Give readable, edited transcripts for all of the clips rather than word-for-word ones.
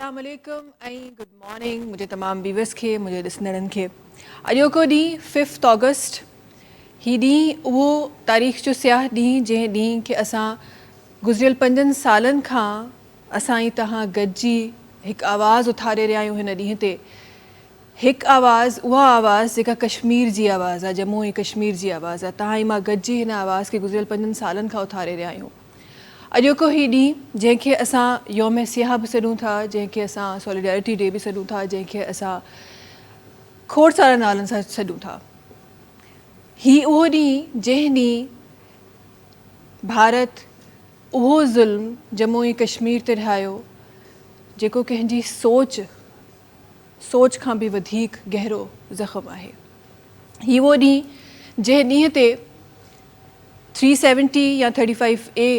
अस्सलाम वालेकुम ऐं गुड मॉर्निंग मुझे तमाम व्यूअर्स खे मुझे ॾिसंदड़नि खे अॼोको ॾींहुं 5 अगस्त ही ॾींहुं उहो तारीख़ जो सियाह ॾींहुं जंहिं ॾींहुं खे असां गुज़िरियल 5 सालनि खां असां ई तव्हां गॾिजी हिकु आवाज़ उथारे रहिया आहियूं हिन ॾींहं ते हिकु आवाज़ उहा आवाज़ जेका कश्मीर जी आवाज़ आहे जम्मू ऐं कश्मीर जी आवाज़ आहे तव्हां ई मां गॾिजी हिन आवाज़ खे गुज़िरियल 5 सालनि खां उथारे रहिया आहियूं अॼोको ही ॾींहुं जंहिंखे असां यौम सियाह बि सॾूं था जंहिंखे असां सॉलिडेरिटी डे बि सॾूं था जंहिंखे असां खोड़ सारा नालनि सां सॾूं था ही उहो ॾींहुं जंहिं ॾींहुं भारत उहो ज़ुल्म जम्मू ऐं कश्मीर ते ढायो जेको कंहिंजी सोच खां बि वधीक गहरो ज़ख़्म आहे ही उहो ॾींहुं जंहिं ॾींहं ते 370 या 35A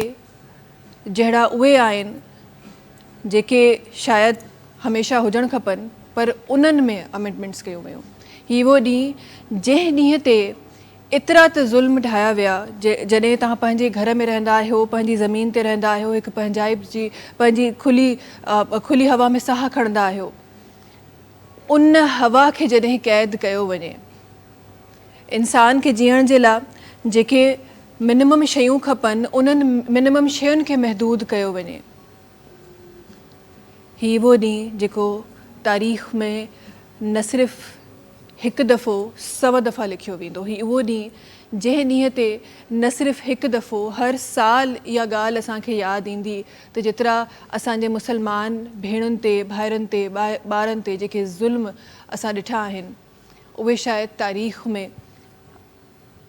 जहिड़ा उहे आहिनि जेके शायदि हमेशह हुजणु खपनि पर उन्हनि में अमेंडमेंट्स कयो वियो ही उहो ॾींहुं जंहिं ॾींहं ते एतिरा त ज़ुल्म ढाया विया जॾहिं तव्हां पंहिंजे घर में रहंदा आहियो पंहिंजी ज़मीन ते रहंदा आहियो हिकु पंहिंजाइप जी पंहिंजी खुली हवा में साह खणंदा आहियो उन हवा खे जॾहिं क़ैद कयो वञे इंसान खे जीअण जे लाइ जेके मिनिमम शयूं खपनि उन्हनि मिनिमम शयुनि खे महदूद कयो वञे ही उहो ॾींहुं जेको तारीख़ में न सिर्फ़ु हिकु दफ़ो 100 दफ़ा लिखियो वेंदो ही उहो ॾींहुं जंहिं ॾींहं ते न सिर्फ़ु हिकु दफ़ो हर साल इहा ॻाल्हि असांखे यादि ईंदी त जेतिरा असांजे मुसलमान भेणुनि ते भाइरनि ते ॿारनि ते जेके ज़ुल्म असां ॾिठा आहिनि उहे शायदि तारीख़ में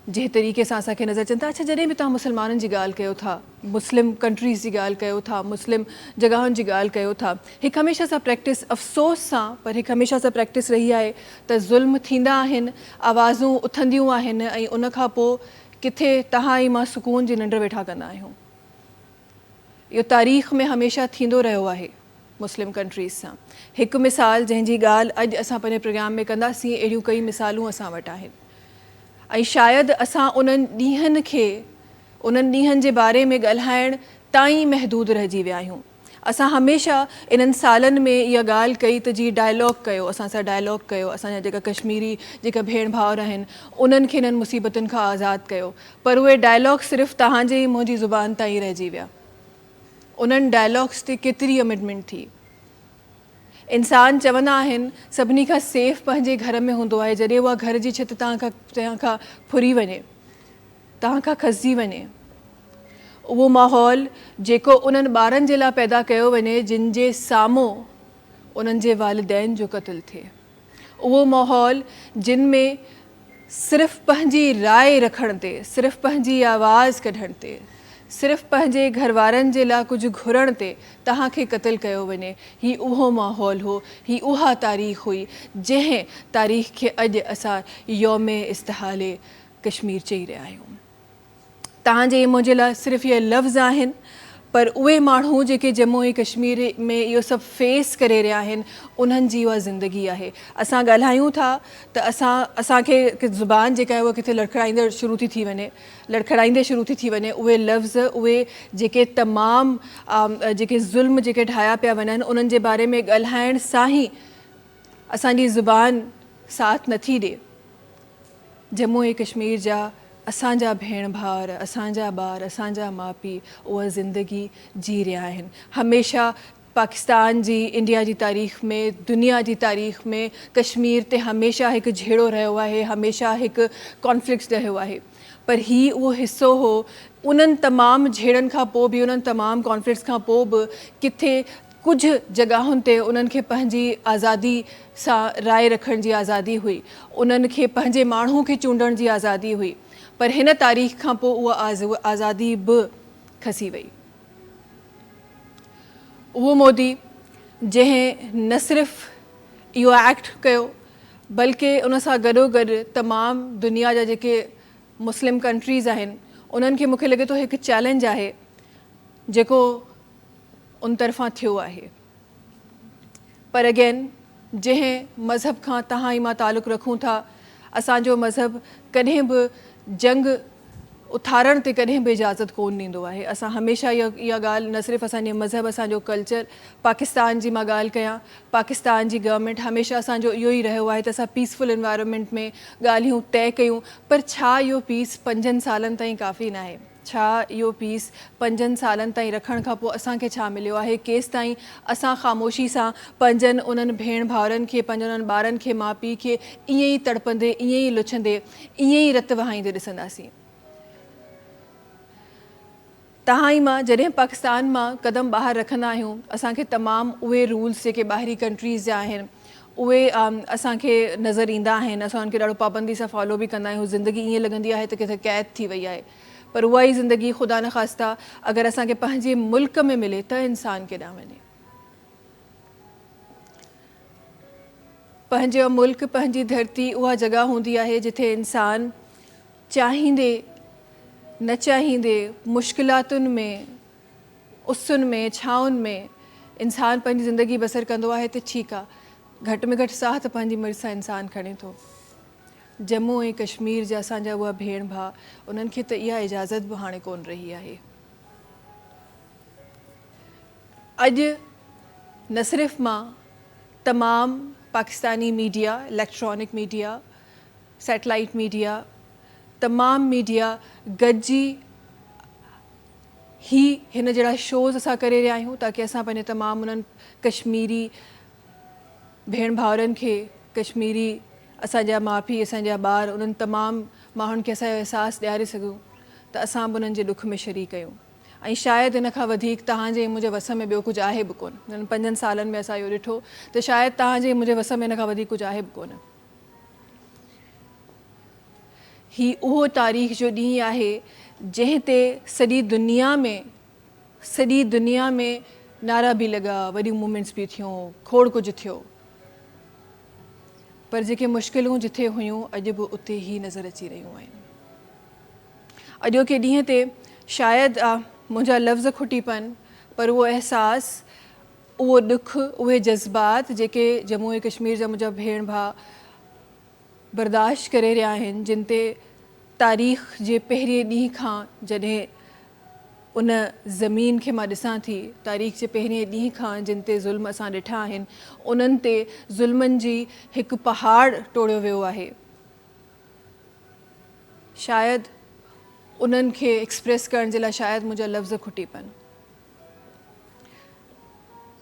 जंहिं तरीक़े सां असांखे नज़र अचनि था अच्छा जॾहिं बि तव्हां मुसलमाननि जी ॻाल्हि कयो था मुस्लिम कंट्रीज़ जी ॻाल्हि कयो था मुस्लिम जॻहियुनि जी ॻाल्हि कयो था हिकु हमेशह सां प्रैक्टिस अफ़सोस सां पर हिकु हमेशह सां प्रैक्टिस रही आहे त ज़ुल्म थींदा आहिनि आवाज़ूं उथंदियूं आहिनि ऐं उन खां पोइ किथे तव्हां ई मां सुकून जी निंड वेठा कंदा आहियूं इहो तारीख़ में हमेशह थींदो रहियो आहे मुस्लिम कंट्रीज़ सां हिकु मिसाल जंहिंजी ॻाल्हि अॼु असां पंहिंजे प्रोग्राम में कंदासीं अहिड़ियूं कई मिसालूं असां वटि आहिनि ऐं शायदि असां उन्हनि ॾींहंनि जे बारे में ॻाल्हाइण ताईं महदूद रहिजी विया आहियूं असां हमेशह इन्हनि सालनि में इहा ॻाल्हि कई त जी डायलॉग कयो असां सां डायलॉग कयो असांजा जेका कश्मीरी जेका भेण भाउर आहिनि उन्हनि खे इन्हनि मुसीबतुनि खां आज़ादु कयो पर उहे डायलॉग सिर्फ़ु तव्हांजे ई मुंहिंजी ज़ुबान ताईं रहिजी विया उन्हनि डायलॉग्स ते केतिरी अमेंडमेंट थी इंसान चवंदा आहिनि सभिनी खां सेफ पंहिंजे घर में हूंदो आहे जॾहिं उहा घर जी छित तव्हां खां फुरी वञे तव्हां खां खसिजी वञे उहो माहौल जेको उन्हनि ॿारनि जे लाइ पैदा कयो वञे जिन जे साम्हूं उन्हनि जे वालिदैन जो क़त्लु थिए उहो माहौल जिन में सिर्फ़ु पंहिंजी राय रखण ते सिर्फ़ु पंहिंजी आवाज़ कढण ते सिर्फ़ु पंहिंजे घर वारनि जे लाइ कुझु घुरण ते तव्हांखे क़त्लु कयो वञे ही उहो माहौल हो ही उहा तारीख़ हुई जंहिं तारीख़ खे अॼु असां यौम इस्तिहाले कश्मीर चई रहिया आहियूं तव्हांजे मुंहिंजे लाइ सिर्फ़ु इहे लफ़्ज़ आहिनि पर उहे माण्हू जेके जम्मू ऐं कश्मीर में इहो सभु फेस करे रहिया आहिनि उन्हनि जी उहा ज़िंदगी आहे असां ॻाल्हायूं था त असांखे ज़ुबान जेका आहे उहा किथे लड़खड़ाईंदड़ शुरू थी वञे लड़खड़ाईंदे शुरू थी वञे उहे लफ़्ज़ उहे जेके तमामु जेके ज़ुल्म जेके ढाया पिया वञनि उन्हनि जे बारे में ॻाल्हाइण सां ई असांजी ज़ुबान साथ नथी ॾिए जम्मू ऐं कश्मीर जा असांजा भेण भाउर असांजा ॿार असांजा माउ पीउ उहा ज़िंदगी जी रहिया आहिनि हमेशह पाकिस्तान जी इंडिया जी तारीख़ में दुनिया जी तारीख़ में कश्मीर ते हमेशह हिकु झेड़ो रहियो आहे हमेशह हिकु कॉन्फ्लिक्ट रहियो आहे पर ही उहो हिसो हो उन्हनि तमामु झेड़नि खां पोइ बि उन्हनि तमामु कॉन्फ्लिक्ट्स खां पोइ बि किथे कुझु जॻहियुनि ते उन्हनि खे पंहिंजी आज़ादी सां राय रखण जी आज़ादी हुई उन्हनि खे पंहिंजे माण्हू खे चूंडण जी आज़ादी हुई पर हिन तारीख़ खां पोइ उहा आज़ादी बि खसी वई उहो मोदी जंहिं न सिर्फ़ु इहो एक्ट कयो बल्कि उन सां गॾोगॾु तमामु दुनिया जा जेके मुस्लिम कंट्रीज़ आहिनि उन्हनि खे मूंखे लॻे थो हिकु चैलेंज आहे जेको उन तरफ़ां थियो आहे पर अगेन जंहिं मज़हब खां तव्हां ई मां तालुक़ु रखूं था असांजो मज़हब कॾहिं बि जंग उथारण ते कॾहिं बि इजाज़त कोन ॾींदो आहे। असां हमेशह इहा ॻाल्हि न सिर्फ़ु असांजे मज़हब, असांजो कल्चर, पाकिस्तान जी मां ॻाल्हि कयां, पाकिस्तान जी गवर्नमेंट हमेशह असांजो इहो ई रहियो आहे त असां पीसफुल इन्वायरमेंट में ॻाल्हियूं तय कयूं, पर छा इहो पीस 5 सालनि ताईं काफ़ी न आहे? छा इहो पीस 5 सालनि ताईं रखण खां पोइ असांखे छा मिलियो आहे? केसि ताईं असां ख़ामोशी सां पंहिंजनि उन्हनि भेण भाउरनि खे, पंहिंजनि उन्हनि ॿारनि खे, माउ पीउ खे ईअं ई तड़पंदे, ईअं ई लुछंदे, ईअं ई रत वहाईंदे ॾिसंदासीं? तव्हां ई मां जॾहिं पाकिस्तान मां क़दम ॿाहिरि रखंदा आहियूं, असांखे तमामु उहे रूल्स जेके ॿाहिरी कंट्रीज़ जा आहिनि उहे असांखे नज़र ईंदा आहिनि। असां उनखे ॾाढो पाबंदी सां फॉलो बि कंदा आहियूं। ज़िंदगी ईअं लॻंदी आहे त किथे क़ैद थी वई आहे, पर उहा ई ज़िंदगी ख़ुदा न ख़ास्ता अगरि असांखे पंहिंजे मुल्क में मिले त इंसान केॾांहुं वञे? पंहिंजो मुल्क, पंहिंजी धरती उहा जॻह हूंदी आहे जिथे इंसान चाहींदे न चाहींदे, मुश्किलातुनि में, उसुनि में, छाउनि में इंसान पंहिंजी ज़िंदगी बसर कंदो आहे त ठीकु आहे, घटि में घटि साह त पंहिंजी मर्ज़ी सां इंसान खणे थो। जम्मू ऐं कश्मीर जा असांजा उहा भेण भाउ, उन्हनि खे त इहा इजाज़त बि हाणे कोन रही आहे। अॼु न सिर्फ़ु मां, तमामु Pakistani media, electronic media, satellite media, तमामु मीडिया गॾिजी ही हिन जहिड़ा शोज़ असां करे रहिया आहियूं ताकी असां पंहिंजे तमामु उन्हनि कश्मीरी भेण भाउरनि खे, कश्मीरी असांजा माउ पीउ, असांजा ॿार, उन्हनि तमामु माण्हुनि खे असांजो अहसासु ॾियारे सघूं त असां बि उन्हनि जे ॾुख में शरीक कयूं। ऐं शायदि इन खां वधीक तव्हांजे मुंहिंजे वस में ॿियो कुझु आहे बि कोन। हिननि 5 सालनि में असां इहो ॾिठो त शायदि तव्हांजे मुंहिंजे वस में इन खां वधीक कुझु आहे बि कोन। ही उहो तारीख़ जो ॾींहुं आहे जंहिं ते सॼी दुनिया में नारा बि लॻा, वॾियूं मूवमेंट्स बि थियूं, खोड़ कुझु थियो, पर जेके मुश्किलूं जिथे हुयूं अॼु बि उते ई नज़र अची रहियूं आहिनि। अॼोके ॾींहं ते शायदि मुंहिंजा लफ़्ज़ खुटीपन, पर उहो अहसासु, उहो ॾुख, उहे जज़्बात जेके जम्मू ऐं कश्मीर जा मुंहिंजा भेण भाउ बर्दाश्त करे रहिया आहिनि, जिन ते तारीख़ जे पहिरें ॾींहं खां जॾहिं उन ज़मीन खे मां ॾिसां थी, तारीख़ जे पहिरें ॾींहं खां जिन ते ज़ुल्म असां ॾिठा आहिनि, उन्हनि ते ज़ुल्मनि जी हिकु पहाड़ टोड़ियो वियो आहे। शायदि उन्हनि खे एक्सप्रेस करण जे लाइ शायदि मुंहिंजा लफ़्ज़ खुटीपन,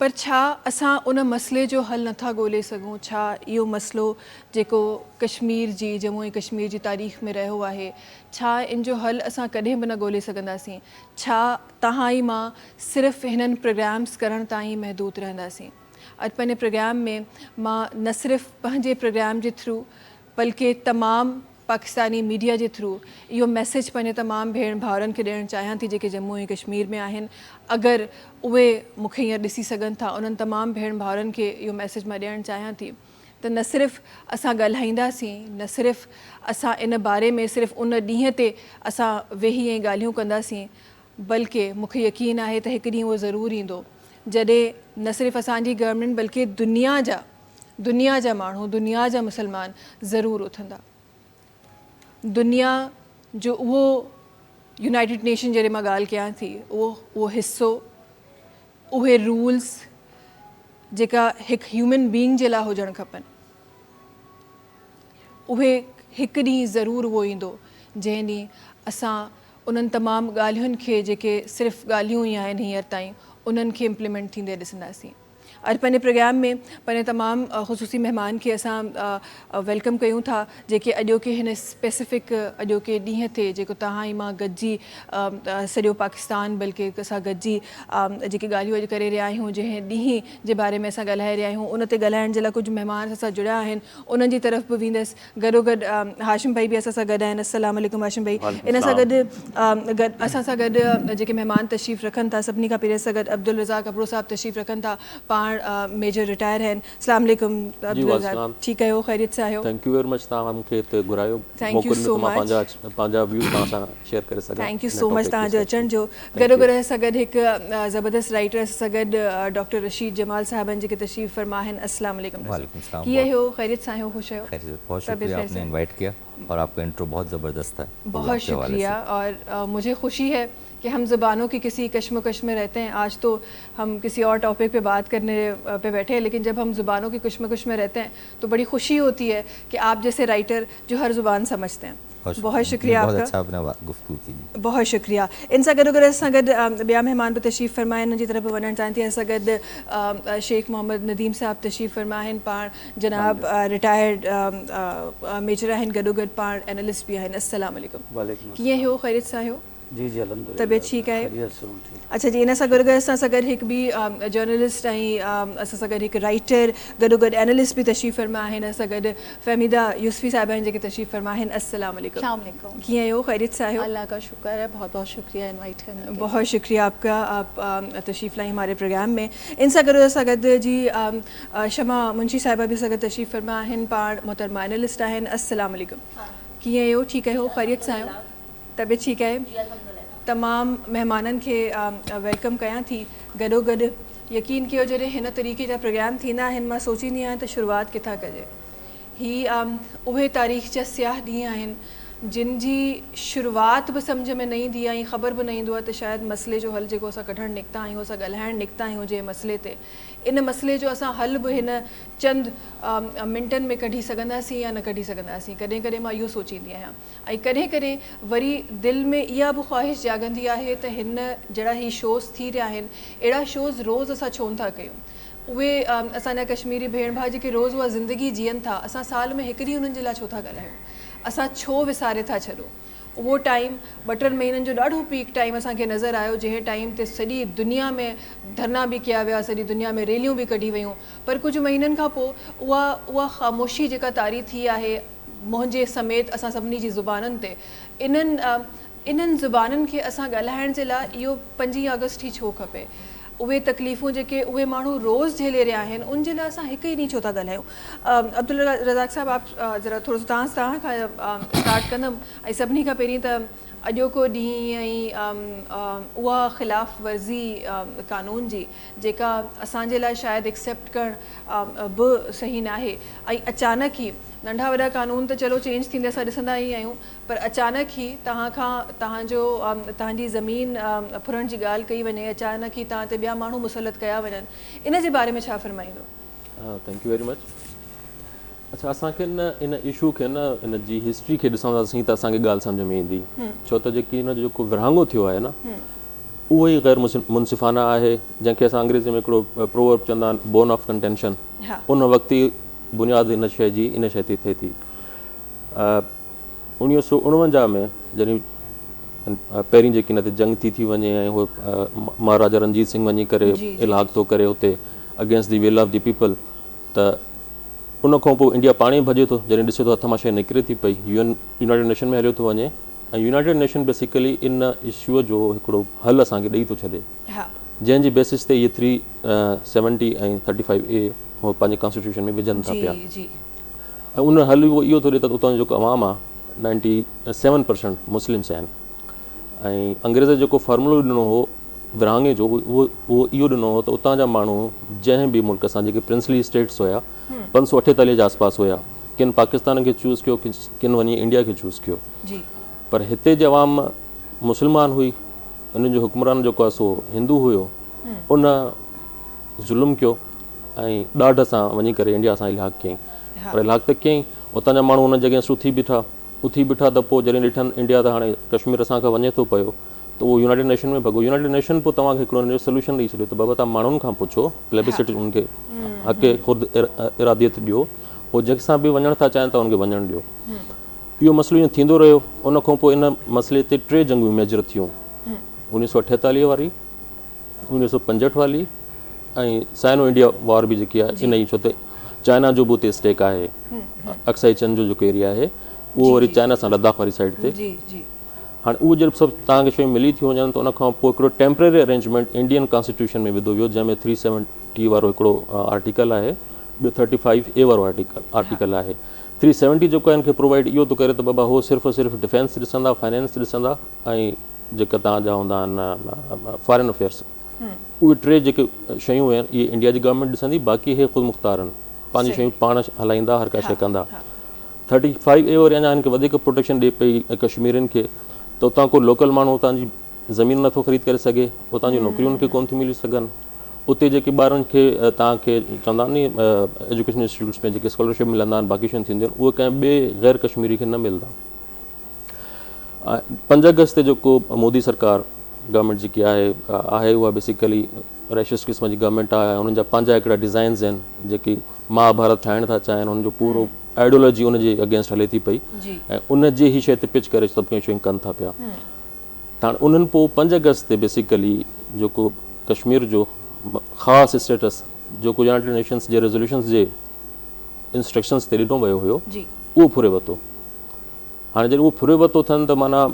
पर छा असां उन मसइले जो हल नथा ॻोल्हे सघूं? छा इहो मसइलो जेको कश्मीर जी, जम्मू ऐं कश्मीर जी तारीख़ में रहियो आहे, छा इन जो हल असां कॾहिं बि न ॻोल्हे सघंदासीं? छा तव्हां ई मां सिर्फ़ु हिननि प्रोग्राम्स करण ताईं महदूद रहंदासीं? अॼु पंहिंजे प्रोग्राम में मां न सिर्फ़ु पंहिंजे प्रोग्राम जे थ्रू बल्कि तमामु पाकिस्तानी मीडिया जे थ्रू इहो मैसेज पंहिंजे तमामु भेण भाउरनि खे ॾियणु चाहियां थी जेके जम्मू ऐं कश्मीर में आहिनि। अगरि उहे मूंखे हीअं ॾिसी सघनि था, उन्हनि तमामु भेण भाउरनि खे इहो मैसेज मां ॾियणु चाहियां थी त न सिर्फ़ु असां ॻाल्हाईंदासीं, न सिर्फ़ु असां इन बारे में सिर्फ़ु उन ॾींहं ते असां वेही ऐं ॻाल्हियूं कंदासीं, बल्कि मूंखे यकीन आहे त हिकु ॾींहुं उहो ज़रूरु ईंदो जॾहिं न सिर्फ़ु असांजी गवर्नमेंट बल्कि दुनिया जा माण्हू, दुनिया जा मुसलमान ज़रूरु उथंदा। दुनिया जो उहो यूनाइटेड नेशन जॾहिं मां ॻाल्हि कयां थी, उहो हिस्सो, उहे रूल्स जेका हिकु ह्यूमन बीइंग जे लाइ हुजणु खपनि, उहे हिकु ॾींहुं ज़रूरु उहो ईंदो जंहिं ॾींहुं असां उन्हनि तमामु ॻाल्हियुनि खे जेके सिर्फ़ु ॻाल्हियूं ई आहिनि हींअर ताईं, उन्हनि खे इम्प्लीमेंट थींदे ॾिसंदासीं। अॼु पंहिंजे प्रोग्राम में पंहिंजे तमामु ख़ुसूसी महिमान खे असां वेलकम कयूं था जेके अॼोके हिन स्पेसिफिक अॼोके ॾींहं ते जेको तव्हां ई मां गॾिजी सॼो पाकिस्तान बल्कि असां गॾिजी जेके ॻाल्हियूं अॼु करे रहिया आहियूं, जंहिं ॾींहं जे बारे में असां ॻाल्हाए रहिया आहियूं, उन ते ॻाल्हाइण जे लाइ कुझु महिमान असां जुड़िया आहिनि, उन्हनि जी तरफ़ बि वेंदसि। गॾोगॾु हाशिम भाई बि असां सां गॾु आहिनि। अस्सलाम वालेकुम हाशिम भाई। इन सां गॾु असां सां गॾु जेके महिमान तशरीफ़ रखनि था, सभिनी खां पहिरीं असां गॾु अब्दुल रज़ाक अबरो साहब तशरीफ़ रखनि था, पाण मेजर रिटायर आहिनि। अस्सलाम वालेकुम अब्दुल रज़ाक, ठीकु आहियो, ख़ैरियत सां आहियो? थैंक यू वेरी मच, तव्हां मूंखे हिते घुरायो, थैंक यू सो मच, पंहिंजा व्यूज़ तव्हां सां शेयर करे सघां। थैंक यू सो मच तव्हांजो अचण जो। गॾोगॾु असां गॾु हिकु ज़बरदस्त राइटर असां गॾु डॉक्टर रशीद जमाल साहबनि जेके तशरीफ़ फरमा आहिनि। अस्सलाम वालेकुम। कीअं आहियो, ख़ैरियत सां आहियो, ख़ुशि आहियो? बहुत शुक्रिया, आपने इनवाइट किया। اور آپ کا انٹرو بہت زبردست ہے. بہت شکریہ. اور مجھے خوشی ہے کہ ہم زبانوں کی کسی کشمکش میں رہتے ہیں. آج تو ہم کسی اور ٹاپک پہ بات کرنے پہ بیٹھے ہیں, لیکن جب ہم زبانوں کی کشمکش میں رہتے ہیں تو بڑی خوشی ہوتی ہے کہ آپ جیسے رائٹر جو ہر زبان سمجھتے ہیں. بہت شکریہ آپ کا. بہت اچھا آپ نے گفتگو کی. بہت شکریہ. ان سا گڈ اساں گڈ ॿिया महिमान बि तशरीफ़ फरमा आहिनि. जी तरफ़ वञणु चाहिनि थी. असां गॾु शेख मोहम्मद नदीम साहब तशरीफ़ फरमा आहिनि. पाण जनाब रिटायर्ड मेजर आहिनि, गॾोगॾु पाण एनालिस्ट बि आहिनि. अस्सलाम वालेकुम. कीअं हो? ख़ैरियत सां हो? जी जी अलहमदुलिल्लाह. तबियत ठीकु आहे? अच्छा जी. इन सां गॾु गॾु असां सां गॾु हिकु ॿी जर्नलिस्ट ऐं असां सां गॾु हिकु राइटर गॾोगॾु एनालिस्ट बि तशरीफ़ फरमा आहिनि. असां गॾु फहमीदा यूसुफ़ी साहिबा आहिनि जेके तशरीफ़ फरमा आहिनि. अस्सलाम वालेकुम. कीअं हो? ख़ैरियत सां हो? अल्लाह का शुक्र है. बहुत बहुत शुक्रिया इनवाइट करने के लिए. बहुत शुक्रिया आपका. आप तशरीफ़ लाई हमारे प्रोग्राम में. इन सां गॾु असां गॾु जी शमा मुंशी साहिबा बि असां गॾु तशरीफ़ फरमा आहिनि. पाण मोहतरमा एनालिस्ट आहिनि. अस्सलाम वालेकुम. कीअं हो? ठीकु आहियो? ख़ैरियत सां आहियो? तबियत ठीकु आहे? तमामु महिमाननि खे वेलकम कयां थी. गॾोगॾु यकीन कयो जॾहिं हिन तरीक़े जा प्रोग्राम थींदा आहिनि मां सोचींदी आहियां त शुरूआति किथां कजे. ही उहे तारीख़ जा सियाह ॾींहं आहिनि जिन जी शुरूआति बि सम्झ में न ईंदी आहे, ख़बर बि न ईंदो आहे त शायदि मसइले जो हल जेको असां कढणु निकिता आहियूं, असां ॻाल्हाइणु निकिता आहियूं जंहिं मसइले ते, इन मसइले जो असां हल बि हिन चंद मिंटनि में कढी सघंदासीं या न कढी सघंदासीं. कॾहिं कॾहिं मां इहो सोचींदी आहियां. ऐं कॾहिं कॾहिं वरी दिलि में इहा बि ख़्वाहिश जाॻंदी आहे त हिन जहिड़ा ही शोज़ थी रहिया आहिनि, अहिड़ा शोज़ रोज़ु असां छो था कयूं. उहे असांजा कश्मीरी भेण भाउ जेके रोज़ु उहा ज़िंदगी जीअनि था, असां साल में हिकु ॾींहुं उन्हनि जे लाइ छो था ॻाल्हायूं. असां छो विसारे था छॾूं. उहो टाइम 2-3 महीननि जो ॾाढो पीक टाइम असांखे नज़र आयो जंहिं टाइम ते सॼी दुनिया में धरना बि कया विया, सॼी दुनिया में रैलियूं बि कढी वियूं. पर कुझु महीननि खां पोइ उहा ख़ामोशी जेका तारी थी आहे मुंहिंजे समेत असां सभिनी जी ज़ुबाननि ते, इन्हनि ज़ुबाननि खे असां ॻाल्हाइण जे लाइ इहो 5 अगस्त ई छो खपे. उहे तकलीफ़ूं जेके उहे माण्हू रोज़ु झेले रहिया आहिनि उन जे लाइ असां हिकु ई ॾींहुं छो था ॻाल्हायूं. अब्दुल रज़ाक साहब, आप ज़रा थोरो सो तव्हां खां स्टार्ट कंदमि. ऐं सभिनी खां पहिरीं त अॼोको ॾींहुं ऐं उहा ख़िलाफ़ वर्ज़ी क़ानून जी जेका असांजे लाइ शायदि एक्सेप्ट करणु बि सही न आहे. ऐं अचानक ई नंढा वॾा क़ानून त चलो चेंज थींदे असां ॾिसंदा ई आहियूं, पर अचानक ई तव्हांजी ज़मीन फुरण जी ॻाल्हि कई वञे, अचानक ई तव्हां ते ॿिया माण्हू मुसलत कया वञनि, इन जे बारे में छा फरमाईंदो? Thank you very much. अच्छा, असांखे इन इशू खे इन जी हिस्ट्री खे ॾिसंदासीं त असांखे ॻाल्हि सम्झ में ईंदी. छो त जेकी इन जो जेको विरहाङो थियो आहे न, उहो ई ग़ैर मुनसिफ़ाना आहे, जंहिंखे असां अंग्रेज़ी में हिकिड़ो प्रोवर्ब चवंदा आहिनि, बोन ऑफ कंटेंशन. उन वक़्तु ई बुनियाद इन शइ जी इन शइ ते थिए थी. 1949 में जॾहिं पहिरीं जेकी हिन ते जंग थी वञे ऐं उहो महाराजा रणजीत सिंह वञी करे इलाक़ थो करे हुते against the will of the people, त उन खां पोइ इंडिया पाण ई भॼे थो. जॾहिं ॾिसे थो हथ मां शइ निकिरे थी पई, यूनाइटेड नेशन में हलियो थो वञे, ऐं यूनाइटेड नेशन बेसिकली इन इशूअ जो हिकिड़ो हल असांखे ॾेई थो छॾे, जंहिंजी बेसिस ते इहे 370 ऐं 35A उहो पंहिंजे कॉन्स्टिट्यूशन में विझनि था पिया. ऐं उन हल उहो इहो थो ॾिए त उतां जो जेको अवाम आहे 97% मुस्लिम्स आहिनि. ऐं अंग्रेज़ जेको फॉर्मूलो ॾिनो हो विरहाङे जो, उहो इहो ॾिनो हो त उतां जा माण्हू जंहिं बि मुल्क सां, जेके प्रिंसली स्टेट्स हुया, 548 जे आसपास हुया, किन पाकिस्तान खे चूज़ कयो, किन वञी इंडिया खे चूज़ कयो. पर हिते जी अवाम मुस्लमान हुई, उन्हनि जो हुक्मरान जेको आहे सो हिंदू हुयो. उन ज़ुल्म कयो ऐं ॾाढ सां वञी करे इंडिया सां इलाक़ कयईं. पर इलाक़ त कयईं, उतां जा माण्हू उन जॻह उथी बीठा त पोइ जॾहिं ॾिठनि इंडिया त हाणे कश्मीर असांखां वञे थो पियो, त उहो यूनाइटेड नेशन में भॻो. यूनाइटेड नेशन पोइ तव्हांखे हिकिड़ो हुन जो सोल्यूशन ॾेई छॾियो त बाबा तव्हां माण्हुनि खां पुछो, प्लेबिसिटी उनखे हक़ ख़ुदि इरादियत ॾियो, उहो जंहिंसां बि वञणु था चाहिनि त उनखे वञणु ॾियो. इहो मसइलो ईअं थींदो रहियो. उन खां पोइ इन मसइले ते 3 जंगूं मेजर थियूं, 1948 वारी, 1965 वारी ऐं साइनो इंडिया वॉर बि जेकी आहे इन ई. छो त चाइना जो बि उते स्टेक आहे, अक्साई चंद जो जेको एरिया आहे उहो वरी चाइना सां लद्दाख वारी साइड ते. हाणे उहो जॾहिं सभु तव्हांखे शयूं मिली थी वञनि त उन खां पोइ हिकिड़ो टेम्पररी अरेंजमेंट इंडियन कॉन्स्टिट्यूशन में विधो वियो, जंहिंमें 370 वारो हिकिड़ो आर्टिकल आहे, ॿियो 35A वारो आर्टिकल आहे. 370 जेको आहे हिनखे प्रोवाइड इहो थो करे त बाबा उहो सिर्फ़ु डिफेंस ॾिसंदा, फाइनेंस ॾिसंदा, ऐं जेका तव्हांजा हूंदा आहिनि फॉरेन अफेयर्स, उहे 3 जेके शयूं आहिनि इहे इंडिया जी गवर्नमेंट ॾिसंदी. बाक़ी इहे ख़ुदि मुख़्तार आहिनि, पंहिंजी शयूं पाण हलाईंदा, हर का शइ कंदा. 35A वरी अञा हिनखे वधीक प्रोटेक्शन ॾिए पई कश्मीरियुनि खे, त उतां को लोकल माण्हू उतां जी ज़मीन नथो ख़रीद करे सघे, उतां जी नौकरियूं उनखे कोन थी मिली सघनि, उते जेके ॿारनि खे तव्हांखे चवंदा नी एजुकेशन इंस्टीट्यूट्स में जेके स्कॉलरशिप मिलंदा आहिनि, बाक़ी शयूं थींदियूं आहिनि, उहे कंहिं ॿिए गैर कश्मीरी खे न मिलंदा। 5 अगस्त ते जेको मोदी सरकार गवर्नमेंट जेकी आहे उहा बेसिकली रैशिस्ट क़िस्म जी गवर्नमेंट आहे। उन्हनि जा पंहिंजा हिकिड़ा डिज़ाइन्स आहिनि जेकी महाभारत ठाहिण था चाहिनि, हुननि जो पूरो आइडियोलॉजी उनजे अगेंस्ट हले थी पई ऐं उन जी ई शइ ते पिच करे सभु कंहिं शयूं कनि था पिया। त हाणे उन्हनि पोइ 5 अगस्त ते बेसिकली जेको कश्मीर जो ख़ासि स्टेटस जेको यूनाइटेड नेशंस जे रेज़ोल्यूशन्स जे इंस्ट्रक्शन्स ते ॾिनो वियो हुयो, उहो फुरे वरितो। हाणे जॾहिं उहो फुरे वरितो थियनि त माना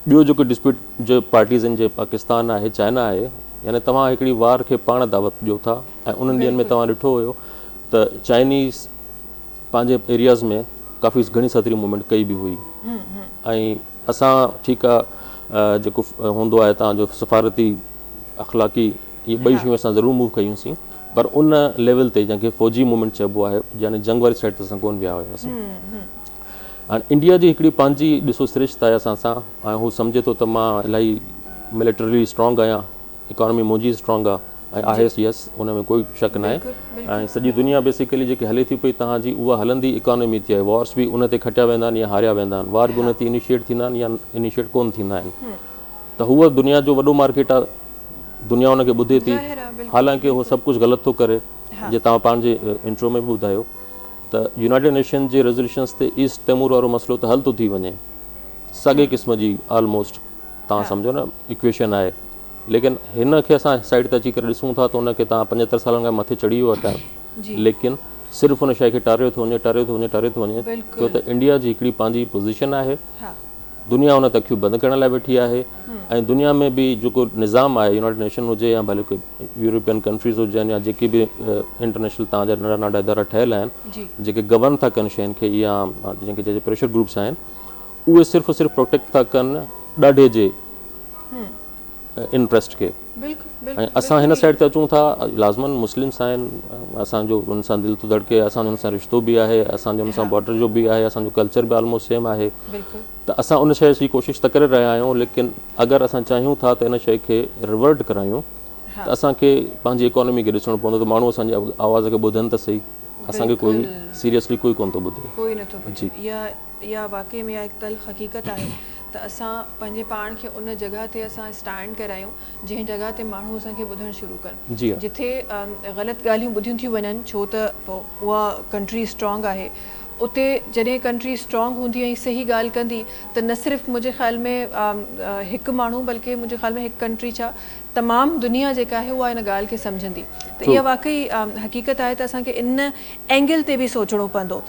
ॿियो जेको डिस्प्यूट जो पार्टीज़ आहिनि, जे पाकिस्तान आहे, चाइना आहे, यानी तव्हां हिकिड़ी वार खे पाण दावत ॾियो था। ऐं उन्हनि ॾींहंनि में तव्हां ॾिठो हुयो त चाइनीज़ पंहिंजे एरियाज़ में काफ़ी घणी सतरी मूवमेंट कई बि हुई। ऐं असां ठीकु आहे जेको हूंदो आहे तव्हांजो सफ़ारती अख़लाक़ी, इहे ॿई शयूं असां ज़रूरु मूव कयूंसीं, पर उन लेवल ते जंहिंखे फ़ौजी मूवमेंट चइबो आहे, यानी जंग वारी साइड ते असां कोन विया हुआसीं। हाणे इंडिया जी हिकिड़ी पंहिंजी ॾिसो सिरिश्त आहे असां सां, ऐं हू सम्झे थो त मां इलाही मिलिटरी स्ट्रॉन्ग आहियां, इकोनॉमी मुंहिंजी स्ट्रॉन्ग आहे ऐं आहे यस, उन में कोई शक न आहे। ऐं सॼी दुनिया बेसिकली जेकी हले थी पई तव्हांजी, उहा हलंदी इकोनॉमी थी आहे। वॉर्स बि उन ते खटिया वेंदा आहिनि या हारिया वेंदा आहिनि, वार बि उन ते इनिशिएट थींदा आहिनि या इनिशिएट कोन थींदा आहिनि। त हूअ दुनिया जो वॾो मार्केट आहे, दुनिया उनखे ॿुधे थी, हालांकि उहो सभु कुझु ग़लति थो करे। जीअं तव्हां पंहिंजे इंट्रो में बि ॿुधायो त यूनाइटेड नेशन जे रेज़ोल्यूशन्स ते ईस्ट तैमूर वारो मसइलो त हल थो थी वञे, साॻे क़िस्म जी ऑलमोस्ट तव्हां सम्झो न इक्वेशन आहे, लेकिन हिन खे असां साइड ते अची करे ॾिसूं था त उनखे तव्हां 75 सालनि खां मथे चढ़ी वियो आहे, लेकिन सिर्फ़ु उन शइ खे टारियो थो वञे छो त इंडिया जी हिकिड़ी पंहिंजी पोज़ीशन आहे, दुनिया उन ते अखियूं बंदि करण लाइ वेठी आहे। ऐं दुनिया में बि जेको निज़ाम आहे, यूनाइटेड नेशन हुजे या भले कोई यूरोपियन कंट्रीज़ हुजनि या जेके बि इंटरनेशनल तव्हांजा नंढा नंढा इदारा ठहियल आहिनि जेके गवर्न था कनि शयुनि खे, या जंहिंखे चइजे प्रेशर ग्रुप्स आहिनि, उहे सिर्फ़ु प्रोटेक्ट था कनि ॾाढे जे इंट्रस्ट खे। ऐं असां हिन साइड ते अचूं था, लाज़मन मुस्लिम्स आहिनि, असांजो उन सां दिलि थो धड़के, असांजो उन सां रिश्तो बि आहे, असांजो उन सां बॉर्डर जो बि आहे, असांजो कल्चर बि ऑलमोस्ट सेम आहे। त असां उन शइ जी कोशिशि त करे रहिया आहियूं, लेकिन अगरि असां चाहियूं था त इन शइ खे रिवर्ट करायूं त असांखे पंहिंजी इकोनॉमी खे ॾिसणो पवंदो, त माण्हू असांजी आवाज़ खे ॿुधनि त सही, असांखे कोई सीरियसली कोई कोन थो ॿुधे, कोई नथो ॿुधे। इहा वाक़ई में हिकु तल्ख़ हक़ीक़त आहे त असां पंहिंजे पाण खे उन जॻह ते असां स्टैंड करायूं जंहिं जॻह ते माण्हू असांखे ॿुधणु शुरू कनि, जिथे ग़लति ॻाल्हियूं ॿुधियूं थियूं वञनि, छो त उहा कंट्री स्ट्रॉन्ग आहे। उते जॾहिं कंट्री स्ट्रॉन्ग हूंदी ऐं सही ॻाल्हि कंदी त न सिर्फ़ु मुंहिंजे ख़्याल में हिकु माण्हू, बल्कि मुंहिंजे ख़्याल में हिकु कंट्री छा तमामु दुनिया जेका आहे उहा इन ॻाल्हि खे सम्झंदी। त इहा वाक़ई हक़ीक़त आहे त असांखे इन एंगल ते बि सोचणो पवंदो।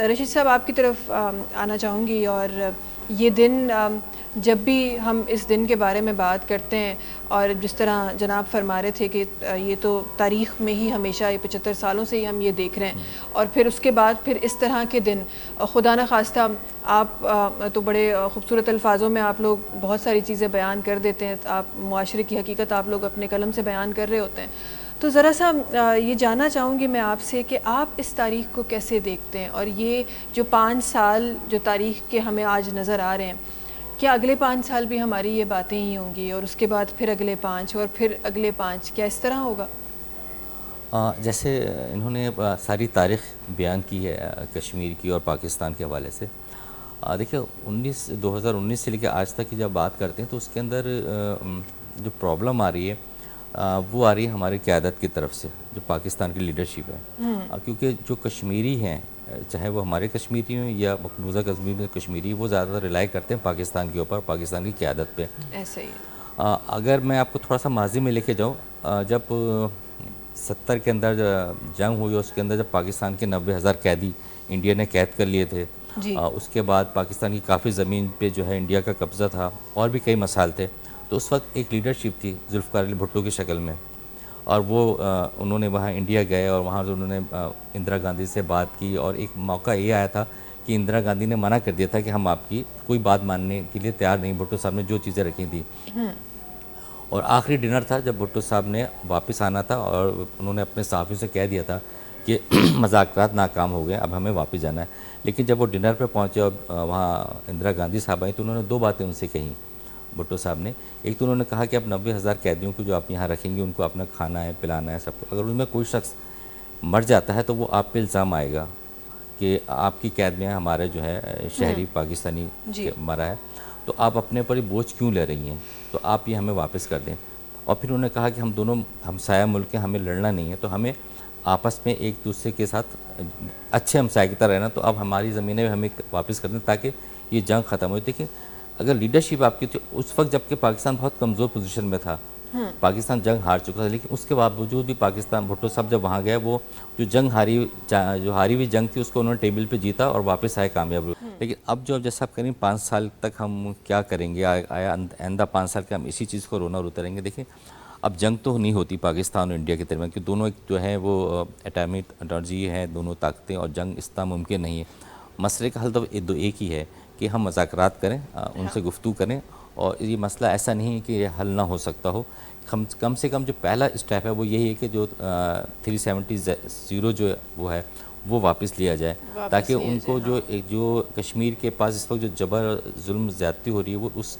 रशीद साहब, आपकी तरफ आना चाहूँगी, और ये दिन जब भी हम इस दिन के बारे में बात करते हैं, और जिस तरह जनाब फरमा रहे थे कि ये तो तारीख़ में ही हमेशा ये 75 सालों से ही हम ये देख रहे हैं, और फिर उसके बाद फिर इस तरह के दिन, खुदा न खास्ता आप तो बड़े ख़ूबसूरत अल्फाजों में आप लोग बहुत सारी चीज़ें बयान कर देते हैं, आप मुआशरे की हकीकत आप लोग अपने कलम से बयान कर रहे होते हैं। तो ज़रा सा ये जानना चाहूँगी मैं आपसे कि आप इस तारीख़ को कैसे देखते हैं, और ये जो 5 साल जो तारीख़ के हमें आज नज़र आ रहे हैं, क्या अगले 5 साल भी हमारी ये बातें ही होंगी, और उसके बाद फिर अगले 5 और फिर अगले 5, क्या इस तरह होगा? जैसे इन्होंने सारी तारीख़ बयान की है कश्मीर की और पाकिस्तान के हवाले से। देखिए 2019 से लेकर आज तक की जब बात करते हैं तो उसके अंदर जो प्रॉब्लम आ रही है वो आ रही है हमारी क़यादत की तरफ से, जो पाकिस्तान की लीडरशिप है। क्योंकि जो कश्मीरी हैं, चाहे वो हमारे कश्मीरी हों या मकबूजा कश्मीर में कश्मीरी, वो ज़्यादातर रिलाई करते हैं पाकिस्तान के ऊपर, पाकिस्तान की क़यादत पे। ऐसे ही अगर मैं आपको थोड़ा सा माजी में लेके जाऊँ, जब 70 के अंदर जंग हुई, उसके अंदर जब पाकिस्तान के 90,000 कैदी इंडिया ने कैद कर लिए थे, उसके बाद पाकिस्तान की काफ़ी ज़मीन पे जो है इंडिया का कब्ज़ा था, और भी कई मसाइल थे। तो उस वक्त एक लीडरशिप थी जुल्फ़िकार अली भुट्टो की शक्ल में, और वो उन्होंने वहाँ इंडिया गए और वहाँ उन्होंने इंदिरा गांधी से बात की, और एक मौका ये आया था कि इंदिरा गांधी ने मना कर दिया था कि हम आपकी कोई बात मानने के लिए तैयार नहीं, भुट्टो साहब ने जो चीज़ें रखी थी। और आखिरी डिनर था जब भुट्टो साहब ने वापस आना था, और उन्होंने अपने सहाफ़ियों से कह दिया था کہ مذاکرات ناکام ہو گئے، اب ہمیں واپس جانا ہے. لیکن جب وہ ڈنر پہ پہنچے اور وہاں اندرا گاندھی صاحب آئی تو انہوں نے 2 باتیں ان سے کہیں بھٹو صاحب نے. ایک تو انہوں نے کہا کہ اب 90,000 قیدیوں کو جو آپ یہاں رکھیں گے ان کو اپنا کھانا ہے، پلانا ہے، سب کو. اگر ان میں کوئی شخص مر جاتا ہے تو وہ آپ پہ الزام آئے گا کہ آپ کی قید میں ہمارے جو ہے شہری پاکستانی مرا ہے، تو آپ اپنے پر ہی بوجھ کیوں لے رہی ہیں، تو آپ یہ ہمیں واپس کر دیں. اور پھر انہوں نے کہا کہ ہم دونوں ہمسایہ ملک ہیں، ہمیں لڑنا نہیں ہے، تو ہمیں آپس میں ایک دوسرے کے ساتھ اچھے ہمسایہ کی طرح رہنا، تو اب ہماری زمینیں ہمیں واپس کر دیں تاکہ یہ جنگ ختم ہو. دیکھیں اگر لیڈرشپ آپ کی تھی اس وقت جب کہ پاکستان بہت کمزور پوزیشن میں تھا، پاکستان جنگ ہار چکا تھا، لیکن اس کے باوجود بھی پاکستان بھٹو صاحب جب وہاں گئے وہ جو ہاری ہوئی جنگ تھی اس کو انہوں نے ٹیبل پہ جیتا اور واپس آئے کامیاب ہوئے. لیکن اب جو جیسا آپ کریں 5 سال تک ہم کیا کریں گے، آیا آئندہ 5 سال کے ہم اسی چیز کو رونا روتے رہیں گے. دیکھیں اب جنگ تو نہیں ہوتی پاکستان اور انڈیا کے درمیان، کہ دونوں ایک جو ہے وہ ایٹامک انرجی ہے، دونوں طاقتیں، اور جنگ اس طرح ممکن نہیں ہے. مسئلے کا حل تو ایک ہی ہے کہ ہم مذاکرات کریں، ان سے گفتگو کریں، اور یہ مسئلہ ایسا نہیں ہے کہ یہ حل نہ ہو سکتا ہو. کم سے کم جو پہلا اسٹیپ ہے وہ یہی ہے کہ جو 370 جو وہ ہے وہ واپس لیا جائے، تاکہ ان کو جو کشمیر کے پاس اس وقت جو جبر ظلم زیادتی ہو رہی ہے وہ اس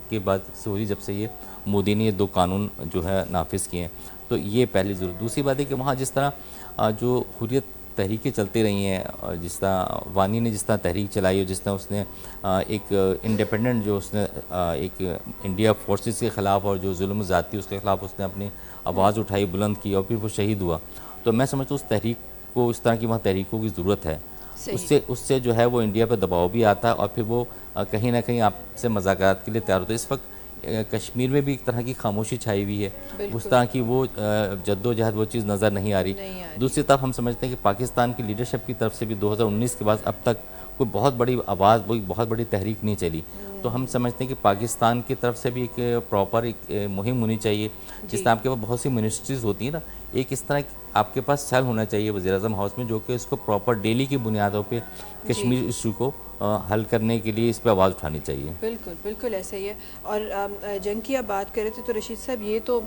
کے بعد سے ہو رہی جب سے یہ مودی نے یہ 2 قانون جو ہے نافذ کیے ہیں. تو یہ پہلی ضرورت. دوسری بات ہے کہ وہاں جس طرح جو حریت تحریکیں چلتی رہی ہیں، اور جس طرح وانی نے جس طرح تحریک چلائی، اور جس طرح اس نے ایک انڈیپینڈنٹ جو اس نے ایک انڈیا فورسز کے خلاف اور جو ظلم زیادتی اس کے خلاف اس نے اپنی آواز اٹھائی، بلند کی، اور پھر وہ شہید ہوا. تو میں سمجھتا ہوں اس تحریک کو، اس طرح کی وہاں تحریکوں کی ضرورت ہے. اس سے جو ہے وہ انڈیا پہ دباؤ بھی آتا ہے، اور پھر وہ کہیں نہ کہیں آپ سے مذاکرات کے لیے تیار ہوتا ہے. اس وقت کشمیر میں بھی ایک طرح کی خاموشی چھائی ہوئی ہے، اس طرح کی وہ جد و جہد وہ چیز نظر نہیں آ رہی. دوسری طرف ہم سمجھتے ہیں کہ پاکستان کی لیڈرشپ کی طرف سے بھی 2019 کے بعد اب تک کوئی بہت بڑی آواز، کوئی بہت بڑی تحریک نہیں چلی. تو ہم سمجھتے ہیں کہ پاکستان کی طرف سے بھی ایک پراپر ایک مہم ہونی چاہیے، جس طرح آپ کے پاس بہت سی منسٹریز ہوتی ہیں نا، ایک اس طرح آپ کے پاس سیل ہونا چاہیے وزیر اعظم ہاؤس میں، جو کہ اس کو پراپر ڈیلی کی بنیادوں پہ کشمیر ایشو کو حل کرنے کے لیے اس پہ آواز اٹھانی چاہیے. بالکل بالکل ایسا ہی ہے. اور جنگ کی آپ بات کر رہے تھے تو رشید صاحب یہ تو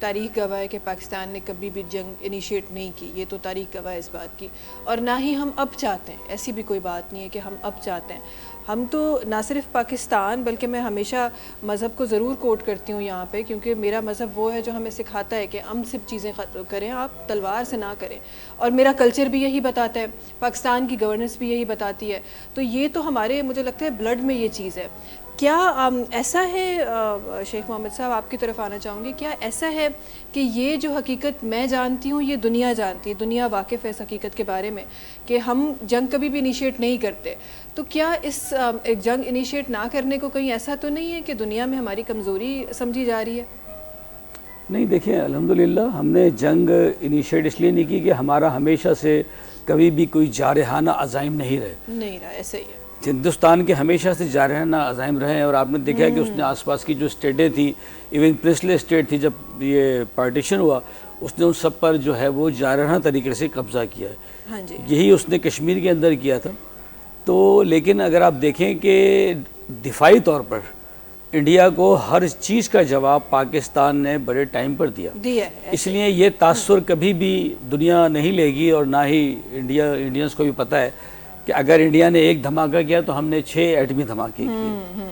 تاریخ گواہ ہے کہ پاکستان نے کبھی بھی جنگ انیشیٹ نہیں کی، یہ تو تاریخ گواہ ہے اس بات کی، اور نہ ہی ہم اب چاہتے ہیں. ایسی بھی کوئی بات نہیں ہے کہ ہم اب چاہتے ہیں. ہم تو نہ صرف پاکستان بلکہ میں ہمیشہ مذہب کو ضرور کوٹ کرتی ہوں یہاں پہ، کیونکہ میرا مذہب وہ ہے جو ہمیں سکھاتا ہے کہ ہم سب چیزیں کریں، آپ تلوار سے نہ کریں، اور میرا کلچر بھی یہی بتاتا ہے، پاکستان کی گورننس بھی یہی بتاتی ہے. تو یہ تو ہمارے، مجھے لگتا ہے بلڈ میں یہ چیز ہے. کیا ایسا ہے شیخ محمد صاحب، آپ کی طرف آنا چاہوں گی، کیا ایسا ہے کہ یہ جو حقیقت میں جانتی ہوں یہ دنیا جانتی ہے، دنیا واقف ہے اس حقیقت کے بارے میں کہ ہم جنگ کبھی بھی انیشیٹ نہیں کرتے، تو کیا اس ایک جنگ انیشیٹ نہ کرنے کو کہیں ایسا تو نہیں ہے کہ دنیا میں ہماری کمزوری سمجھی جا رہی ہے؟ نہیں دیکھیں، الحمدللہ ہم نے جنگ انیشیٹ اس لیے نہیں کی کہ ہمارا ہمیشہ سے کبھی بھی کوئی جارحانہ عزائم نہیں رہا. ایسا ہی ہے. ہندوستان کے ہمیشہ سے جارحانہ عزائم رہے ہیں، اور آپ نے دیکھا ہے کہ اس نے آس پاس کی جو اسٹیٹیں تھیں، ایون پرنسلے اسٹیٹ تھی جب یہ پارٹیشن ہوا، اس نے ان سب پر جو ہے وہ جارحانہ طریقے سے قبضہ کیا ہے. یہی اس نے کشمیر کے اندر کیا تھا. تو لیکن اگر آپ دیکھیں کہ دفاعی طور پر انڈیا کو ہر چیز کا جواب پاکستان نے بڑے ٹائم پر دیا، اس لیے یہ تاثر کبھی بھی دنیا نہیں لے گی، اور نہ ہی انڈینس کو بھی پتہ ہے کہ اگر انڈیا نے ایک دھماکہ کیا تو ہم نے 6 ایٹمی دھماکے کیے.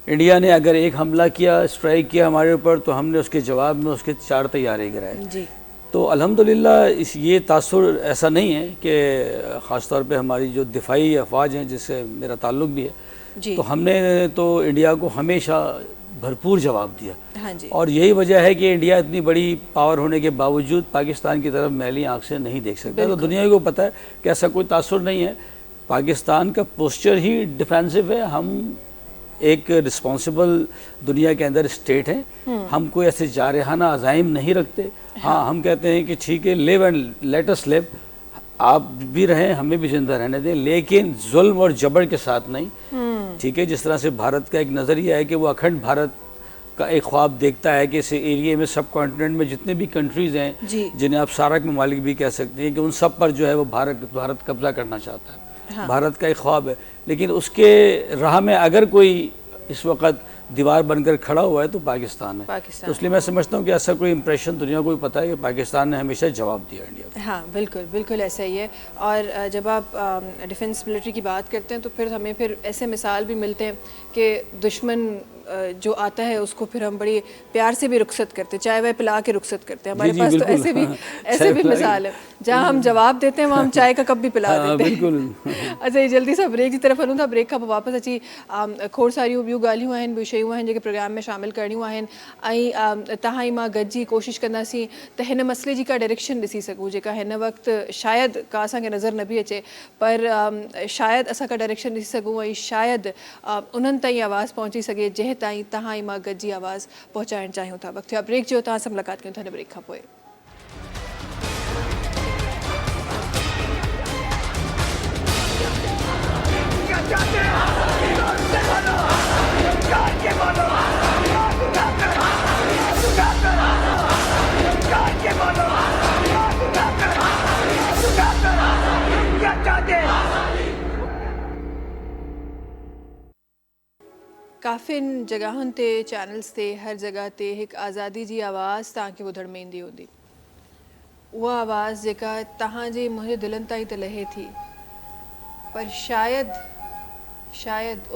انڈیا نے اگر ایک حملہ کیا، اسٹرائک کیا ہمارے اوپر، تو ہم نے اس کے جواب میں اس کے 4 طیارے گرائے. تو الحمدللہ یہ تاثر ایسا نہیں ہے کہ خاص طور پہ ہماری جو دفاعی افواج ہیں جس سے میرا تعلق بھی ہے، تو ہم نے تو انڈیا کو ہمیشہ بھرپور جواب دیا. اور یہی وجہ ہے کہ انڈیا اتنی بڑی پاور ہونے کے باوجود پاکستان کی طرف میلی آنکھ سے نہیں دیکھ سکتا. تو دنیا کو پتہ ہے کہ ایسا کوئی تاثر نہیں ہے. پاکستان کا پوسچر ہی ڈیفینسو ہے. ہم ایک رسپانسبل دنیا کے اندر اسٹیٹ ہیں، ہم کوئی ایسے جارحانہ عزائم نہیں رکھتے. ہاں ہم کہتے ہیں کہ ٹھیک ہے، لیو اینڈ لیٹ اس لیو، آپ بھی رہیں ہمیں بھی زندہ رہنے دیں، لیکن ظلم اور جبر کے ساتھ نہیں. ٹھیک ہے، جس طرح سے بھارت کا ایک نظریہ ہے کہ وہ اکھنڈ بھارت کا ایک خواب دیکھتا ہے کہ اس ایریے میں سب کانٹیننٹ میں جتنے بھی کنٹریز ہیں جنہیں آپ سارک ممالک بھی کہہ سکتے ہیں، کہ ان سب پر جو ہے وہ بھارت قبضہ کرنا چاہتا ہے. بھارت کا ایک خواب ہے، لیکن اس کے راہ میں اگر کوئی اس وقت دیوار بن کر کھڑا ہوا ہے تو پاکستان ہے. تو اس لیے میں سمجھتا ہوں کہ ایسا کوئی امپریشن دنیا کو بھی پتہ ہے کہ پاکستان نے ہمیشہ جواب دیا انڈیا کو. ہاں بالکل بالکل ایسا ہی ہے. اور جب آپ ڈیفنس ملٹری کی بات کرتے ہیں تو پھر ہمیں پھر ایسے مثال بھی ملتے ہیں کہ دشمن جو آتا ہے اس کو پھر ہم بڑی پیار سے بھی رخصت کرتے ہیں, چائے وائے پلا کے رخصت کرتے ہیں. ہمارے پاس تو ایسے بھی مثال ہے جہاں ہم جواب دیتے ہیں وہاں ہم چائے کا کپ بھی پلا دیتے ہیں. بالکل. اچھا یہ جلدی سے بریک کی طرف ہلوں تھا. بریک کا واپس اچھی کھوڑ ساری بیو گالیوں ہیں بیو شیوں ہیں جو کہ پروگرام میں شامل کرنی ہیں ऐं तव्हां मां गॾिजी कोशिशि कंदासीं त हिन मसइले जी का डायरेक्शन ॾिसी सघूं जेका हिन वक़्तु शायदि का असांखे नज़र न बि अचे पर शायदि असां का डायरेक्शन ॾिसी सघूं ऐं शायदि उन्हनि ताईं आवाज़ु पहुची सघे जंहिं ताईं तव्हां मां गॾिजी आवाज़ु पहुचाइणु चाहियूं था. वक़्तु ब्रेक जो तव्हां सां मुलाक़ात कयूं था हिन ब्रेक खां पोइ. काफ़ियुनि जॻहियुनि ते चैनल्स ते हर जॻह ते हिकु आज़ादी जी आवाज़ तव्हांखे ॿुधण में ईंदी हूंदी. उहा आवाज़ जेका तव्हांजे मुंहिंजे दिलनि ताईं त लहे थी पर शायदि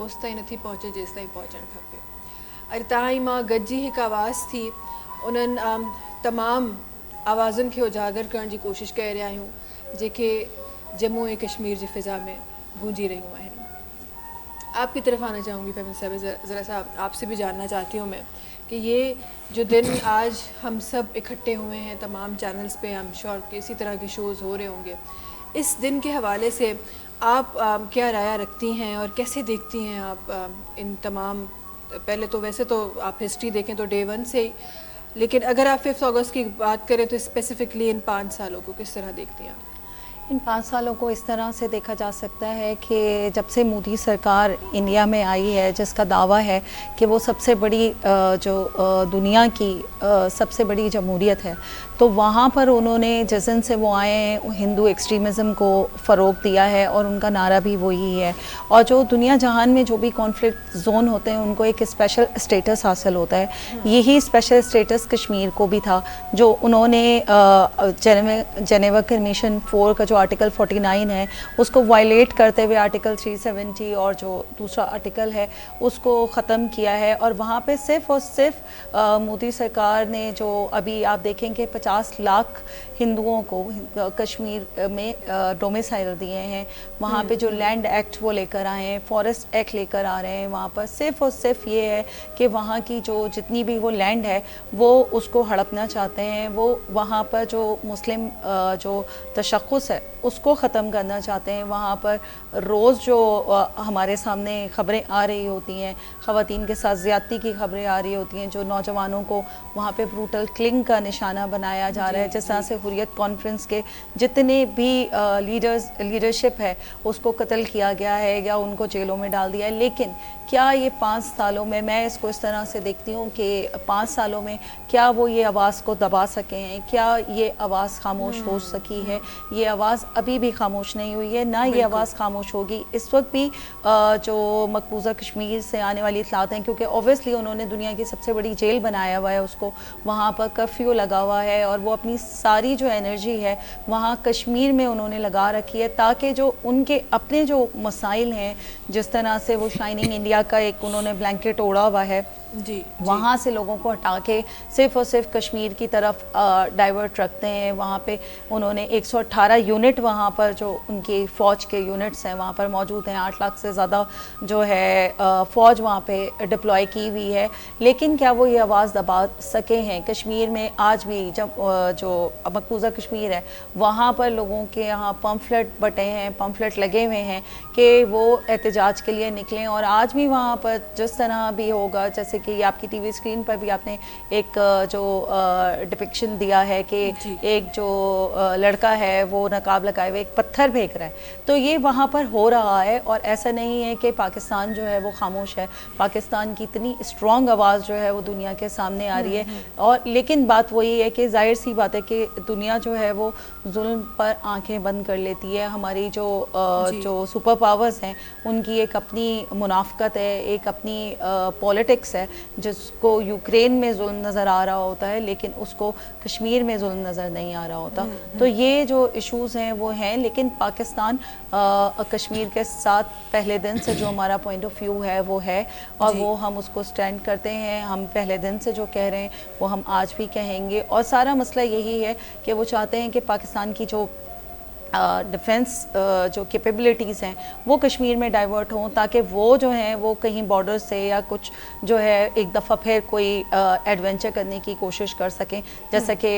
ओसि ताईं नथी पहुचे जेसि ताईं पहुचणु खपे. अॼु तव्हां मां गॾिजी हिकु आवाज़ थी उन्हनि तमामु आवाज़ुनि खे उजागर करण जी कोशिशि करे रहिया आहियूं जेके जम्मू ऐं कश्मीर जी फ़िज़ा में गूंजी रहियूं आहिनि. आपकी तरफ आना चाहूँगी फैमिली साहब, ज़रा सा आपसे भी जानना चाहती हूँ मैं कि ये जो दिन आज हम सब इकट्ठे हुए हैं तमाम चैनल्स पे, आई एम श्योर कि इसी तरह के शोज़ हो रहे होंगे, इस दिन के हवाले से आप क्या राय रखती हैं और कैसे देखती हैं आप इन तमाम, पहले तो वैसे तो आप हिस्ट्री देखें तो डे 1 से ही, लेकिन अगर आप 5 अगस्त की बात करें तो स्पेसिफिकली इन 5 सालों को किस तरह देखती हैं आप? इन 5 सालों को इस तरह से देखा जा सकता है कि जब से मोदी सरकार इंडिया में आई है जिसका दावा है कि वो सबसे बड़ी जो दुनिया की सबसे बड़ी जमहूरियत है, तो वहाँ पर उन्होंने जिस दिन से वो आए हैं हिंदू एक्सट्रीमिज़म को फ़रोग़ दिया है और उनका नारा भी वही है. और जो दुनिया जहान में जो भी कॉन्फ्लिक्ट जोन होते हैं उनको एक स्पेशल स्टेटस हासिल होता है. यही स्पेशल स्टेटस कश्मीर को भी था जो उन्होंने जेनेवा कन्वेंशन 4 का जो आर्टिकल 49 है उसको वायलेट करते हुए आर्टिकल 370 और जो दूसरा आर्टिकल है उसको ख़त्म किया है. और वहाँ पे सिर्फ़ और सिर्फ मोदी सरकार ने जो अभी आप देखेंगे 50 लाख हिंदुओं को कश्मीर में डोमिसाइल दिए हैं. वहाँ पे जो लैंड एक्ट वो लेकर आए हैं, फॉरेस्ट एक्ट लेकर आ रहे हैं. वहाँ पर सिर्फ़ और सिर्फ ये है कि वहाँ की जो जितनी भी वो लैंड है वो उसको हड़पना चाहते हैं. वो वहाँ पर जो मुस्लिम जो तशख़्ख़ुस है उसको ख़त्म करना चाहते हैं. वहाँ पर रोज़ जो हमारे सामने ख़बरें आ रही होती हैं, ख़वातीन के साथ ज़्यादती की ख़बरें आ रही होती हैं, जो नौजवानों को वहाँ पे ब्रूटल किलिंग का निशाना बनाया जा रहा है. जिस तरह से हुर्रियत कॉन्फ्रेंस के जितने भी लीडरशिप है उसको कत्ल किया गया है या उनको जेलों में डाल दिया है. लेकिन क्या ये 5 सालों में, मैं इसको इस तरह से देखती हूँ कि 5 सालों में क्या वो ये आवाज़ को दबा सके हैं? क्या ये आवाज़ खामोश हो सकी है? ये आवाज़ अभी भी खामोश नहीं हुई है, ना ये आवाज़ खामोश होगी. इस वक्त भी जो मकबूजा कश्मीर से आने वाली इतलात हैं, क्योंकि ऑब्वियसली उन्होंने दुनिया की सबसे बड़ी जेल बनाया हुआ है उसको, वहाँ पर कर्फ्यू लगा हुआ है और वो अपनी सारी जो एनर्जी है वहाँ कश्मीर में उन्होंने लगा रखी है ताकि जो उनके अपने जो मसाइल हैं, जिस तरह से वो शाइनिंग इंडिया का एक उन्होंने ब्लैंकेट ओढ़ा हुआ है जी, वहाँ से लोगों को हटा के सिर्फ और सिर्फ कश्मीर की तरफ डाइवर्ट रखते हैं. वहाँ पे उन्होंने 118 यूनिट वहाँ पर जो उनकी फ़ौज के यूनिट्स हैं वहाँ पर मौजूद हैं. 8 लाख से ज़्यादा जो है फ़ौज वहाँ पे डिप्लॉय की हुई है. लेकिन क्या वो ये आवाज़ दबा सके हैं? कश्मीर में आज भी जब जो मकबूजा कश्मीर है वहाँ पर लोगों के यहाँ पम्फलेट बटे हैं, पम्फलेट लगे हुए हैं कि वो एहतजाज के लिए निकलें. और आज भी वहाँ पर जिस तरह भी होगा, जैसे جیسے کہ آپ کی ٹی وی اسکرین پر بھی آپ نے ایک جو ڈپکشن دیا ہے کہ ایک جو لڑکا ہے وہ نقاب لگائے ہوئے ایک پتھر پھینک رہا ہے، تو یہ وہاں پر ہو رہا ہے. اور ایسا نہیں ہے کہ پاکستان جو ہے وہ خاموش ہے، پاکستان کی اتنی اسٹرانگ آواز جو ہے وہ دنیا کے سامنے آ رہی ہے. اور لیکن بات وہی ہے کہ ظاہر سی بات ہے کہ دنیا جو ہے وہ ظلم پر آنکھیں بند کر لیتی ہے. ہماری جو سپر پاورز ہیں ان کی ایک اپنی منافقت ہے، ایک اپنی پولیٹکس ہے، جس کو یوکرین میں ظلم نظر آ رہا ہوتا ہے لیکن اس کو کشمیر میں ظلم نظر نہیں آ رہا ہوتا. تو یہ جو ایشوز ہیں وہ ہیں، لیکن پاکستان کشمیر کے ساتھ پہلے دن سے جو ہمارا پوائنٹ آف ویو ہے وہ ہے، اور وہ ہم اس کو سٹینڈ کرتے ہیں. ہم پہلے دن سے جو کہہ رہے ہیں وہ ہم آج بھی کہیں گے. اور سارا مسئلہ یہی ہے کہ وہ چاہتے ہیں کہ پاکستان کی جو ڈیفنس جو کیپیبلٹیز ہیں وہ کشمیر میں ڈائیورٹ ہوں، تاکہ وہ جو ہیں وہ کہیں بارڈر سے یا کچھ جو ہے ایک دفعہ پھر کوئی ایڈونچر کرنے کی کوشش کر سکیں، جیسا کہ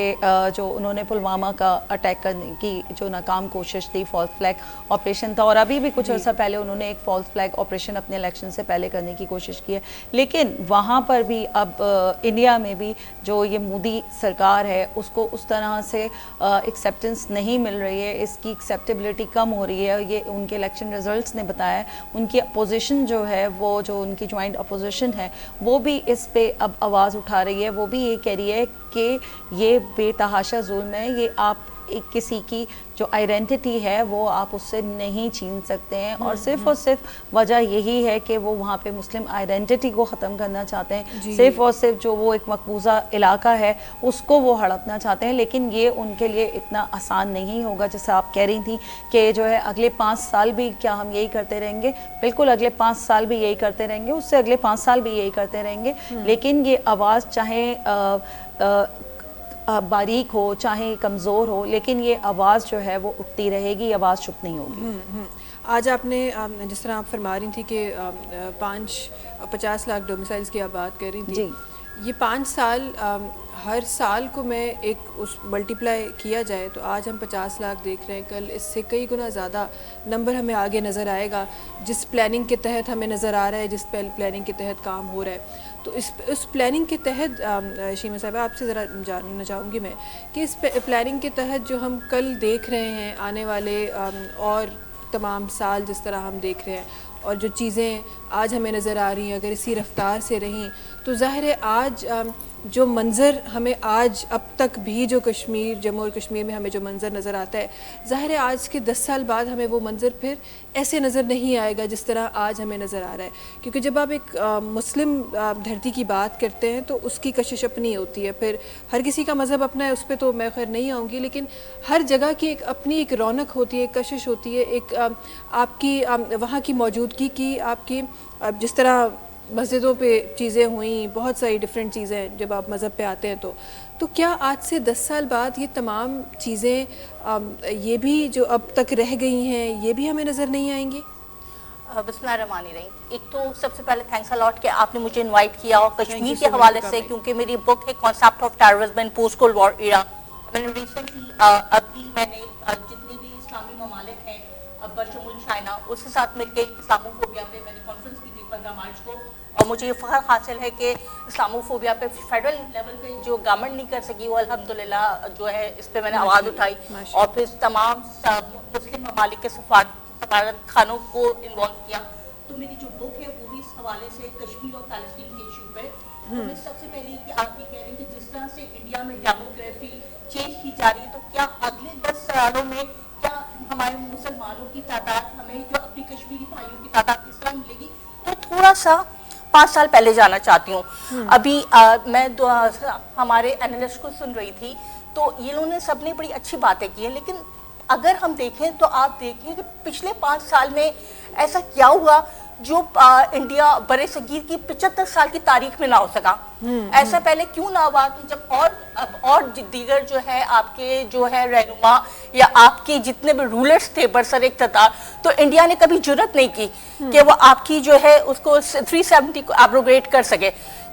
جو انہوں نے پلوامہ کا اٹیک کرنے کی جو ناکام کوشش تھی، فالس فلیگ آپریشن تھا، اور ابھی بھی کچھ عرصہ پہلے انہوں نے ایک فالس فلیگ آپریشن اپنے الیکشن سے پہلے کرنے کی کوشش کی ہے. لیکن وہاں پر بھی اب انڈیا میں بھی جو یہ مودی سرکار ہے اس کو اس طرح سے ایکسیپٹنس نہیں مل رہی ہے، اس کی ایکسیپٹیبلٹی کم ہو رہی ہے. یہ ان کے الیکشن ریزلٹس نے بتایا ہے. ان کی اپوزیشن جو ہے وہ جو ان کی جوائنٹ اپوزیشن ہے وہ بھی اس پہ اب آواز اٹھا رہی ہے. وہ بھی یہ کہہ رہی ہے کہ یہ بے تحاشا ظلم ہے، یہ آپ کسی کی جو آئیڈینٹی ہے وہ آپ اس سے نہیں چھین سکتے ہیں. اور صرف وجہ یہی ہے کہ وہ وہاں پہ مسلم آئیڈینٹی کو ختم کرنا چاہتے ہیں. صرف اور صرف جو وہ ایک مقبوضہ علاقہ ہے اس کو وہ ہڑپنا چاہتے ہیں. لیکن یہ ان کے لیے اتنا آسان نہیں ہوگا. جیسے آپ کہہ رہی تھیں کہ جو ہے اگلے 5 سال بھی کیا ہم یہی کرتے رہیں گے؟ بالکل اگلے 5 سال بھی یہی کرتے رہیں گے، اس سے اگلے 5 سال بھی یہی کرتے رہیں گے. لیکن یہ آواز چاہے باریک ہو چاہے کمزور ہو، لیکن یہ آواز جو ہے وہ اٹھتی رہے گی، آواز چپ نہیں ہوگی. آج آپ نے جس طرح آپ فرما رہی تھی کہ 50 لاکھ ڈومیسائلز کی آپ بات کر رہی تھی، یہ 5 سال ہر سال کو میں ایک اس ملٹیپلائی کیا جائے تو آج ہم 50 لاکھ دیکھ رہے ہیں، کل اس سے کئی گنا زیادہ نمبر ہمیں آگے نظر آئے گا جس پلاننگ کے تحت ہمیں نظر آ رہا ہے، جس پلاننگ کے تحت کام ہو رہا ہے. تو اس پلاننگ کے تحت شیمہ صاحبہ آپ سے ذرا جاننا چاہوں گی میں کہ اس پلاننگ کے تحت جو ہم کل دیکھ رہے ہیں، آنے والے اور تمام سال جس طرح ہم دیکھ رہے ہیں، اور جو چیزیں آج ہمیں نظر آ رہی ہیں اگر اسی رفتار سے رہیں تو ظاہر ہے آج جو منظر ہمیں آج اب تک بھی جو کشمیر، جموں اور کشمیر میں ہمیں جو منظر نظر آتا ہے، ظاہر ہے آج کے 10 سال بعد ہمیں وہ منظر پھر ایسے نظر نہیں آئے گا جس طرح آج ہمیں نظر آ رہا ہے. کیونکہ جب آپ ایک مسلم دھرتی کی بات کرتے ہیں تو اس کی کشش اپنی ہوتی ہے. پھر ہر کسی کا مذہب اپنا ہے، اس پہ تو میں خیر نہیں آؤں گی، لیکن ہر جگہ کی ایک اپنی ایک رونق ہوتی ہے، ایک کشش ہوتی ہے، ایک آپ کی وہاں کی موجودگی کی، آپ کی جس طرح مسجدوں پہ چیزیں ہوئیں، بہت ساری ڈیفرنٹ چیزیں جب آپ مذہب پہ آتے ہیں تو کیا آج سے 10 سال بعد یہ تمام چیزیں یہ بھی جو اب تک رہ گئی ہیں یہ بھی ہمیں نظر نہیں آئیں گی؟ بسم اللہ الرحمن الرحیم. ایک تو سب سے پہلے تھینکس الاٹ کہ آپ نے مجھے انوائٹ کیا، اور کشمیر کے حوالے سے کیونکہ میری بک ہے concept of terrorism in post cold war era. میں نے ریسنٹلی ابھی میں نے جتنے بھی اسلامی ممالک ہیں برشمول چائنا اس کے ساتھ مل کے اسلاموفوبیا پہ میں نے کانفرنس کی تھی 15 مارچ کو، اور مجھے یہ فخر حاصل ہے کہ اسلاموفوبیا پہ فیڈرل لیول پہ جو گورنمنٹ نہیں کر سکی وہ الحمدللہ جو ہے اس پہ میں نے آواز اٹھائی، اور پھر تمام مسلم ممالک کے سفارت خانوں کو انوالو کیا. تو میری جو بک ہے وہ بھی اس حوالے سے کشمیر اور فلسطین کے ایشو پہ. تو میں سب سے پہلے کہ آپ یہ کہہ رہے ہیں کہ جس طرح سے انڈیا میں ڈیموگرافی چینج کی جا رہی ہے، تو کیا اگلے 10 سالوں میں کیا ہمارے مسلمانوں کی تعداد، ہمیں جو اپنی کشمیری بھائیوں کی تعداد کس طرح ملے گی؟ تو تھوڑا سا 5 سال پہلے جانا چاہتی ہوں. ابھی میں ہمارے اینالسٹ کو سن رہی تھی تو یہ لوگوں نے سب نے بڑی اچھی باتیں کی ہیں، لیکن اگر ہم دیکھیں تو آپ دیکھیں کہ پچھلے 5 سال میں ایسا کیا ہوا جو انڈیا برِ صغیر کی 75 سال کی تاریخ میں نہ ہو سکا. ایسا پہلے کیوں نہ ہوا کہ جب اور دیگر جو ہے آپ کے جو ہے رہنما یا آپ کے جتنے بھی رولرز تھے برسر اقتدار، تو انڈیا نے کبھی جرت نہیں کی کہ وہ آپ کی جو ہے اس کو 370 کو ایبروگیٹ کر سکے.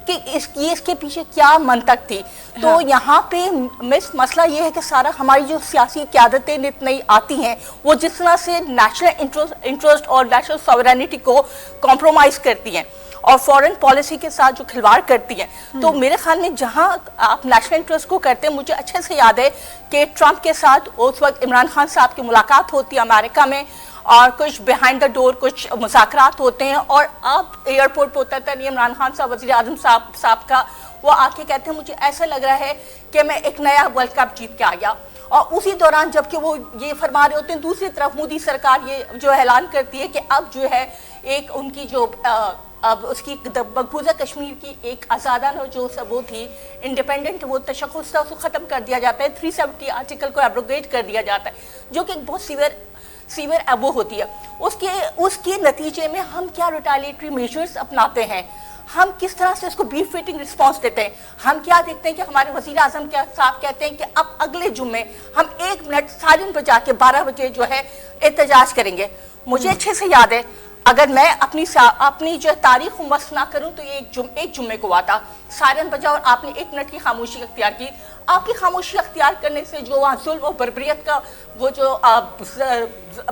کہ اس کے پیچھے کیا منطق تھی. تو یہاں پہ مسئلہ یہ ہے کہ سارا ہماری جو سیاسی قیادتیں نئی آتی ہیں وہ جس طرح سے نیشنل انٹرسٹ اور نیشنل سوورینٹی کو کمپرومائز کرتی ہیں اور فورن پالیسی کے ساتھ جو کھلواڑ کرتی ہیں, تو میرے خیال میں جہاں آپ نیشنل انٹرسٹ کو کرتے ہیں, مجھے اچھے سے یاد ہے کہ ٹرمپ کے ساتھ اس وقت عمران خان صاحب کی ملاقات ہوتی ہے امریکہ میں, اور کچھ بیہائنڈ دا ڈور کچھ مذاکرات ہوتے ہیں, اور آپ ایئرپورٹ پہ اترتا نہیں عمران خان صاحب وزیر اعظم صاحب کا, وہ آ کے کہتے ہیں مجھے ایسا لگ رہا ہے کہ میں ایک نیا ورلڈ کپ جیت کے آ گیا. اور اسی دوران جب کہ وہ یہ فرما رہے ہوتے ہیں, دوسری طرف مودی سرکار یہ جو اعلان کرتی ہے کہ اب جو ہے ایک ان کی جو اب اس کی مقبوضہ کشمیر کی ایک آزادانہ جو وہ تھی انڈیپینڈنٹ وہ تشخص تھا, اس کو ختم کر دیا جاتا ہے, 370 آرٹیکل کو ایبروگیٹ کر دیا جاتا ہے, جو کہ ایک بہت سیویئر وہ ہوتی ہے. اس کے نتیجے میں ہم کیا ریٹیلیٹری میجرز اپناتے ہیں, ہم کس طرح سے اس کو بی فٹنگ رسپانس دیتے ہیں. ہم کیا دیکھتے ہیں کہ ہمارے وزیر اعظم صاحب کہتے ہیں کہ اب اگلے جمعے ہم 1 منٹ سالن پہ جا کے 12 بجے جو ہے احتجاج کریں گے. مجھے اچھے سے یاد ہے اگر میں اپنی جو تاریخ مست نہ کروں تو یہ ایک جمعے کو آتا, سائرن بجا اور آپ نے 1 منٹ کی خاموشی اختیار کی. آپ کی خاموشی اختیار کرنے سے جو وہاں ظلم و بربریت کا وہ جو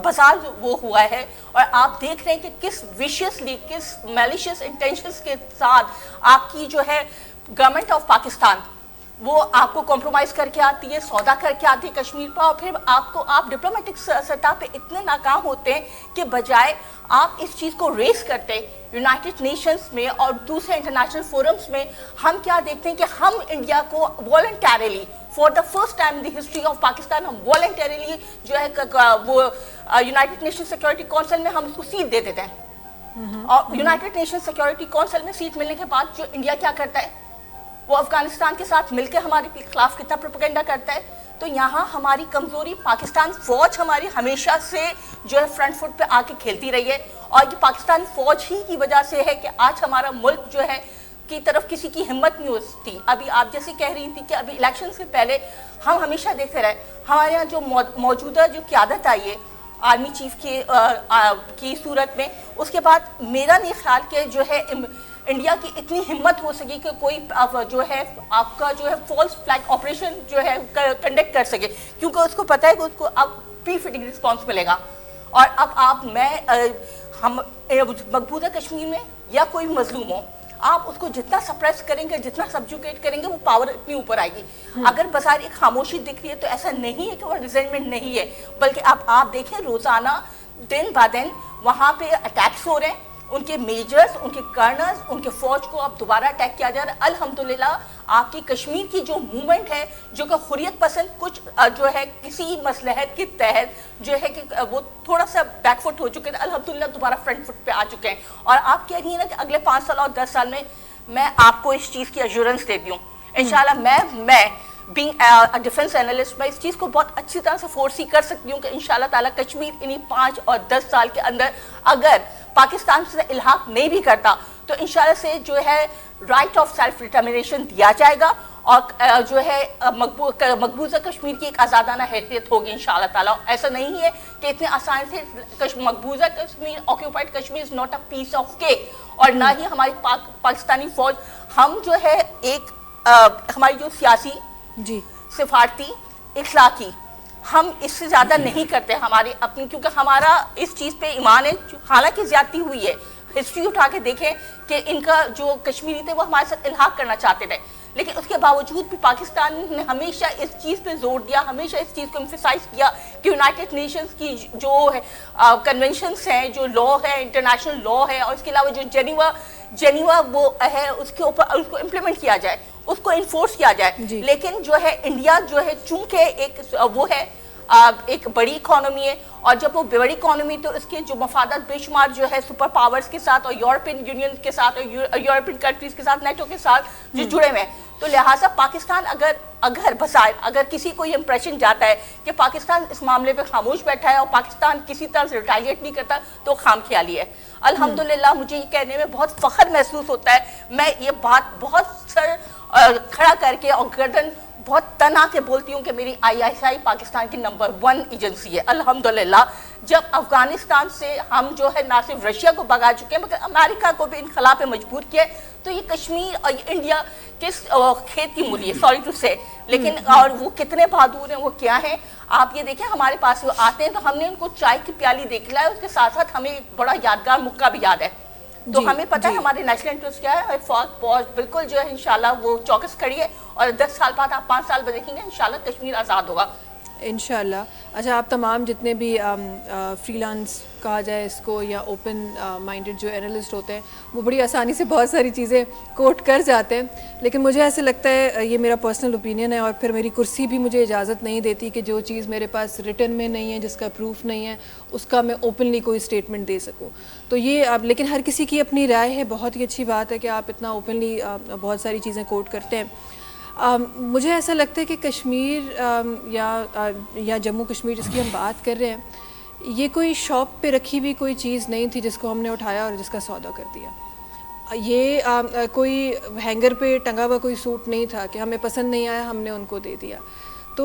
بازار وہ ہوا ہے, اور آپ دیکھ رہے ہیں کہ کس ویشیسلی کس میلیشیس انٹینشنز کے ساتھ آپ کی جو ہے گورنمنٹ آف پاکستان وہ آپ کو کمپرومائز کر کے آتی ہے, سودا کر کے آتی ہے کشمیر پر, اور پھر آپ ڈپلومیٹک سطح پہ اتنے ناکام ہوتے ہیں کہ بجائے آپ اس چیز کو ریز کرتے یونائٹڈ نیشنز میں اور دوسرے انٹرنیشنل فورمز میں. ہم کیا دیکھتے ہیں کہ ہم انڈیا کو voluntarily for the first time in the history of Pakistan ہم والنٹیریلی جو ہے وہ یونائٹڈ نیشن سیکورٹی کونسل میں ہم اس کو سیٹ دے دیتے ہیں, اور یونائٹڈ نیشن سیکورٹی کونسل میں سیٹ ملنے کے بعد جو انڈیا کیا کرتا ہے وہ افغانستان کے ساتھ مل کے ہمارے خلاف کتنا پروپیگنڈا کرتا ہے. تو یہاں ہماری کمزوری پاکستان فوج ہماری ہمیشہ سے جو ہے فرنٹ فٹ پہ آ کے کھیلتی رہی ہے, اور یہ پاکستان فوج ہی کی وجہ سے ہے کہ آج ہمارا ملک جو ہے کی طرف کسی کی ہمت نہیں ہوتی. ابھی آپ جیسے کہہ رہی تھی کہ ابھی الیکشن سے پہلے ہم ہمیشہ دیکھتے رہے ہمارے یہاں جو موجودہ جو قیادت آئی ہے آرمی چیف کی صورت میں, اس کے بعد میرا نہیں خیال کہ جو ہے انڈیا کی اتنی ہمت ہو سکی کہ کوئی جو ہے آپ کا جو ہے فالس فلیگ آپریشن جو ہے کنڈکٹ کر سکے, کیونکہ اس کو پتہ ہے کہ اس کو اب پری فٹنگ رسپانس ملے گا. اور اب ہم مقبوضہ کشمیر میں یا کوئی مظلوم ہو, آپ اس کو جتنا سپریس کریں گے جتنا سبجوکیٹ کریں گے وہ پاور اتنی اوپر آئے گی. اگر بظاہر ایک خاموشی دکھ رہی ہے تو ایسا نہیں ہے کہ وہ ریزنٹمنٹ نہیں ہے, بلکہ آپ دیکھیں روزانہ دن با دن وہاں پہ اٹیکس ہو رہے ہیں, ان کے میجرز ان کے کرنلز ان کے فوج کو اب دوبارہ اٹیک کیا جا رہا ہے. الحمدللہ آپ کی کشمیر کی جو موومنٹ ہے جو کہ حریت پسند کچھ جو ہے کسی مصلحت کے تحت جو ہے کہ وہ تھوڑا سا بیک فٹ ہو چکے تھے, الحمدللہ دوبارہ فرنٹ فٹ پہ آ چکے ہیں. اور آپ کہہ رہی ہیں نا کہ اگلے 5 سال اور 10 سال میں آپ کو اس چیز کی ایشورنس دیتی ہوں انشاءاللہ. میں بینگ ڈیفنس اینالسٹ میں اس چیز کو بہت اچھی طرح سے فورسی کر سکتی ہوں کہ انشاءاللہ تعالیٰ کشمیر انہی 5 اور 10 سال کے اندر اگر پاکستان سے الحاق نہیں بھی کرتا تو انشاءاللہ سے جو ہے رائٹ آف سیلف ڈٹرمنیشن دیا جائے گا, اور جو ہے مقبوضہ کشمیر کی ایک آزادانہ حیثیت ہوگی انشاءاللہ تعالیٰ. ایسا نہیں ہے کہ اتنے آسان سے مقبوضہ Kashmir occupied Kashmir is not a piece of cake, اور نہ ہی ہماری پاکستانی فوج ہم جو ہے ایک ہماری جو سیاسی سفارتی اخلاقی ہم اس سے زیادہ نہیں کرتے ہماری اپنی, کیونکہ ہمارا اس چیز پہ ایمان ہے. حالانکہ زیادتی ہوئی ہے, ہسٹری اٹھا کے دیکھیں کہ ان کا جو کشمیری تھے وہ ہمارے ساتھ الحاق کرنا چاہتے تھے, لیکن اس کے باوجود بھی پاکستان نے ہمیشہ اس چیز پہ زور دیا, ہمیشہ اس چیز کو ایمفیسائز کیا کہ یونائٹڈ نیشنز کی جو ہے کنونشنز ہیں, جو لا ہے انٹرنیشنل لا ہے, اور اس کے علاوہ جو جنیوا وہ ہے اس کے اوپر اس کو امپلیمنٹ کیا جائے, اس کو انفورس کیا جائے. لیکن جو ہے انڈیا جو ہے چونکہ ایک وہ ہے ایک بڑی اکانومی ہے, اور جب وہ بڑی اکانومی تو اس کے جو مفادات بے شمار جو ہے سپر پاورز کے ساتھ اور یورپین یونین کے ساتھ اور یورپین کنٹریز کے ساتھ نیٹو کے ساتھ جو جڑے ہوئے ہیں, تو لہٰذا پاکستان اگر بظاہر اگر کسی کو یہ امپریشن جاتا ہے کہ پاکستان اس معاملے پہ خاموش بیٹھا ہے اور پاکستان کسی طرح سے ریٹیلیٹ نہیں کرتا تو خام خیالی ہے. الحمدللہ مجھے یہ کہنے میں بہت فخر محسوس ہوتا ہے, میں یہ بات بہت سر کھڑا کر کے اور گردن بہت تنا کے بولتی ہوں کہ میری ISI پاکستان کی نمبر 1 ایجنسی ہے الحمدللہ. جب افغانستان سے ہم جو ہے نہ صرف رشیا کو بھگا چکے ہیں مگر امریکہ کو بھی انخلا پہ مجبور کیا, तो ये कश्मीर और ये इंडिया किस खेत की मूली है, सॉरी टू से, लेकिन और वो कितने बहादुर हैं, वो क्या है। आप ये देखें हमारे पास वो आते हैं तो हमने उनको चाय की प्याली देख लिया है, उसके साथ साथ हमें एक बड़ा यादगार मुक्का भी याद है। तो हमें पता है हमारे नेशनल इंटरेस्ट क्या है, और फौज बिल्कुल जो है इंशाल्लाह वो चौकस खड़ी है, और 10 साल बाद आप 5 साल बाद देखेंगे इंशाल्लाह कश्मीर आज़ाद होगा इंशाल्लाह। अच्छा, आप तमाम जितने भी फ्रीलांस कहा जाए इसको या ओपन माइंडेड जो एनालिस्ट होते हैं वो बड़ी आसानी से बहुत सारी चीज़ें कोट कर जाते हैं, लेकिन मुझे ऐसे लगता है, ये मेरा पर्सनल ओपिनियन है और फिर मेरी कुर्सी भी मुझे इजाज़त नहीं देती कि जो चीज़ मेरे पास रिटन में नहीं है, जिसका प्रूफ नहीं है, उसका मैं ओपनली कोई स्टेटमेंट दे सकूं। तो ये अब लेकिन हर किसी की अपनी राय है। बहुत ही अच्छी बात है कि आप इतना ओपनली बहुत सारी चीज़ें कोट करते हैं। मुझे ऐसा लगता है कि कश्मीर या जम्मू कश्मीर जिसकी हम बात कर रहे हैं, ये कोई शॉप पे रखी हुई कोई चीज़ नहीं थी जिसको हमने उठाया और जिसका सौदा कर दिया। ये कोई हैंगर पे टंगा हुआ कोई सूट नहीं था कि हमें पसंद नहीं आया हमने उनको दे दिया। तो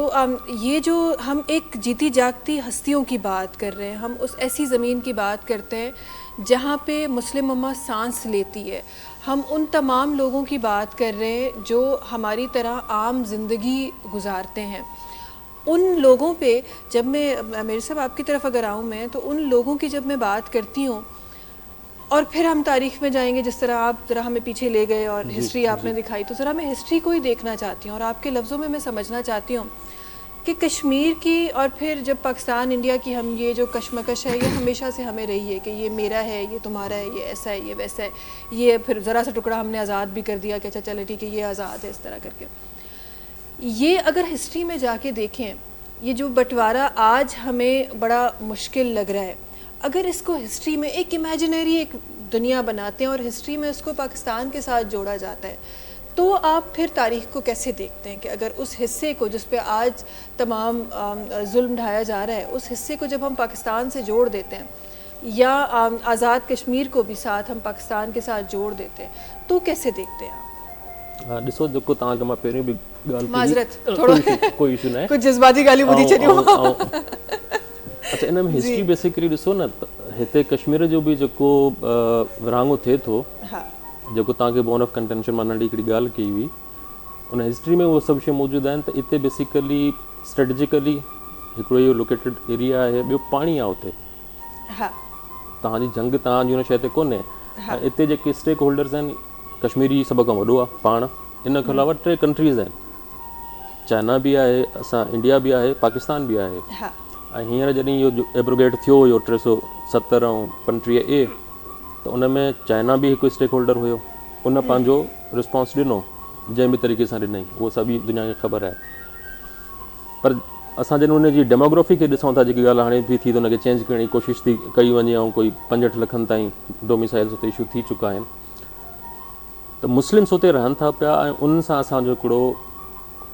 ये जो हम एक जीती जागती हस्तियों की बात कर रहे हैं, हम उस ऐसी ज़मीन की बात करते हैं जहाँ पे मुस्लिम उम्मा सांस लेती है। हम उन तमाम लोगों की बात कर रहे हैं जो हमारी तरह आम ज़िंदगी गुजारते हैं। उन लोगों पे जब मैं मेरे साहब आपकी तरफ अगर आऊँ मैं, तो उन लोगों की जब मैं बात करती हूँ और फिर हम तारीख़ में जाएंगे, जिस तरह आप ज़रा हमें पीछे ले गए और हिस्ट्री आपने दिखाई, तो ज़रा मैं हिस्ट्री को ही देखना चाहती हूँ और आपके लफ्ज़ों में मैं समझना चाहती हूँ कि कश्मीर की और फिर जब पाकिस्तान इंडिया की हम ये जो कशमकश है ये हमेशा से हमें रही है कि ये मेरा है, ये तुम्हारा है, ये ऐसा है, ये वैसा है, ये फिर ज़रा सा टुकड़ा हमने आज़ाद भी कर दिया कि अच्छा चले ठीक है ये आज़ाद है, इस तरह करके। ये अगर हिस्ट्री में जाके देखें, ये जो बंटवारा आज हमें बड़ा मुश्किल लग रहा है, अगर इसको हिस्ट्री में एक इमेजिनरी एक दुनिया बनाते हैं और हिस्ट्री में इसको पाकिस्तान के साथ जोड़ा जाता है, तो आप फिर तारीख़ को कैसे देखते हैं कि अगर उस हिस्से को जिस पे आज तमाम जुल्म ढाया जा रहा है, उस हिस्से को जब हम पाकिस्तान से जोड़ देते हैं या आज़ाद कश्मीर को भी साथ हम पाकिस्तान के साथ जोड़ देते हैं, तो कैसे देखते हैं आप? ॾिसो, जेको तव्हांखे मां पहिरीं बि ॻाल्हि माज़रत थोड़ो कोई इशू न आहे, कुछ जज्बाती ॻाल्हियूं ॿुधी छॾियूं। अच्छा, इन में हिस्ट्री बेसिकली ॾिसो न, हिते कश्मीर जो बि जेको विरहाङो थिए थो, जेको तव्हांखे बोन ऑफ कंटेंशन मां नंढी हिकिड़ी ॻाल्हि कई हुई, उन हिस्ट्री में उहो सभु शयूं मौजूदु आहिनि। त हिते बेसिकली स्ट्रेटेजिकली हिकिड़ो इहो लोकेटेड एरिया आहे, ॿियो पाणी आहे उते, तव्हांजी जंग तव्हांजी हुन शइ ते कोन्हे। हिते जेके स्टेक होल्डर्स आहिनि, कश्मीरी सभ खां वॾो आहे पाण, इन खां अलावा 3 कंट्रीज़ आहिनि, चाइना बि आहे, असां इंडिया बि आहे, पाकिस्तान बि आहे। ऐं हींअर जॾहिं इहो एब्रोगेट थियो हुयो 370 ऐं 35A, त उन में चाइना बि हिकु स्टेक होल्डर हुयो, उन पंहिंजो रिस्पॉन्स ॾिनो जंहिं बि तरीक़े सां ॾिनई, उहो सभी दुनिया खे ख़बर आहे। पर असां जॾहिं उन जी डेमोग्राफी खे ॾिसूं था, जेकी ॻाल्हि हाणे बि थी, त उनखे चेंज करण जी कोशिशि थी कई वञे, ऐं कोई 65 लखनि ताईं डोमिसाइल्स उते इशू थी चुका आहिनि। त मुस्लिम्स उते रहनि था पिया, ऐं उन्हनि सां असांजो हिकिड़ो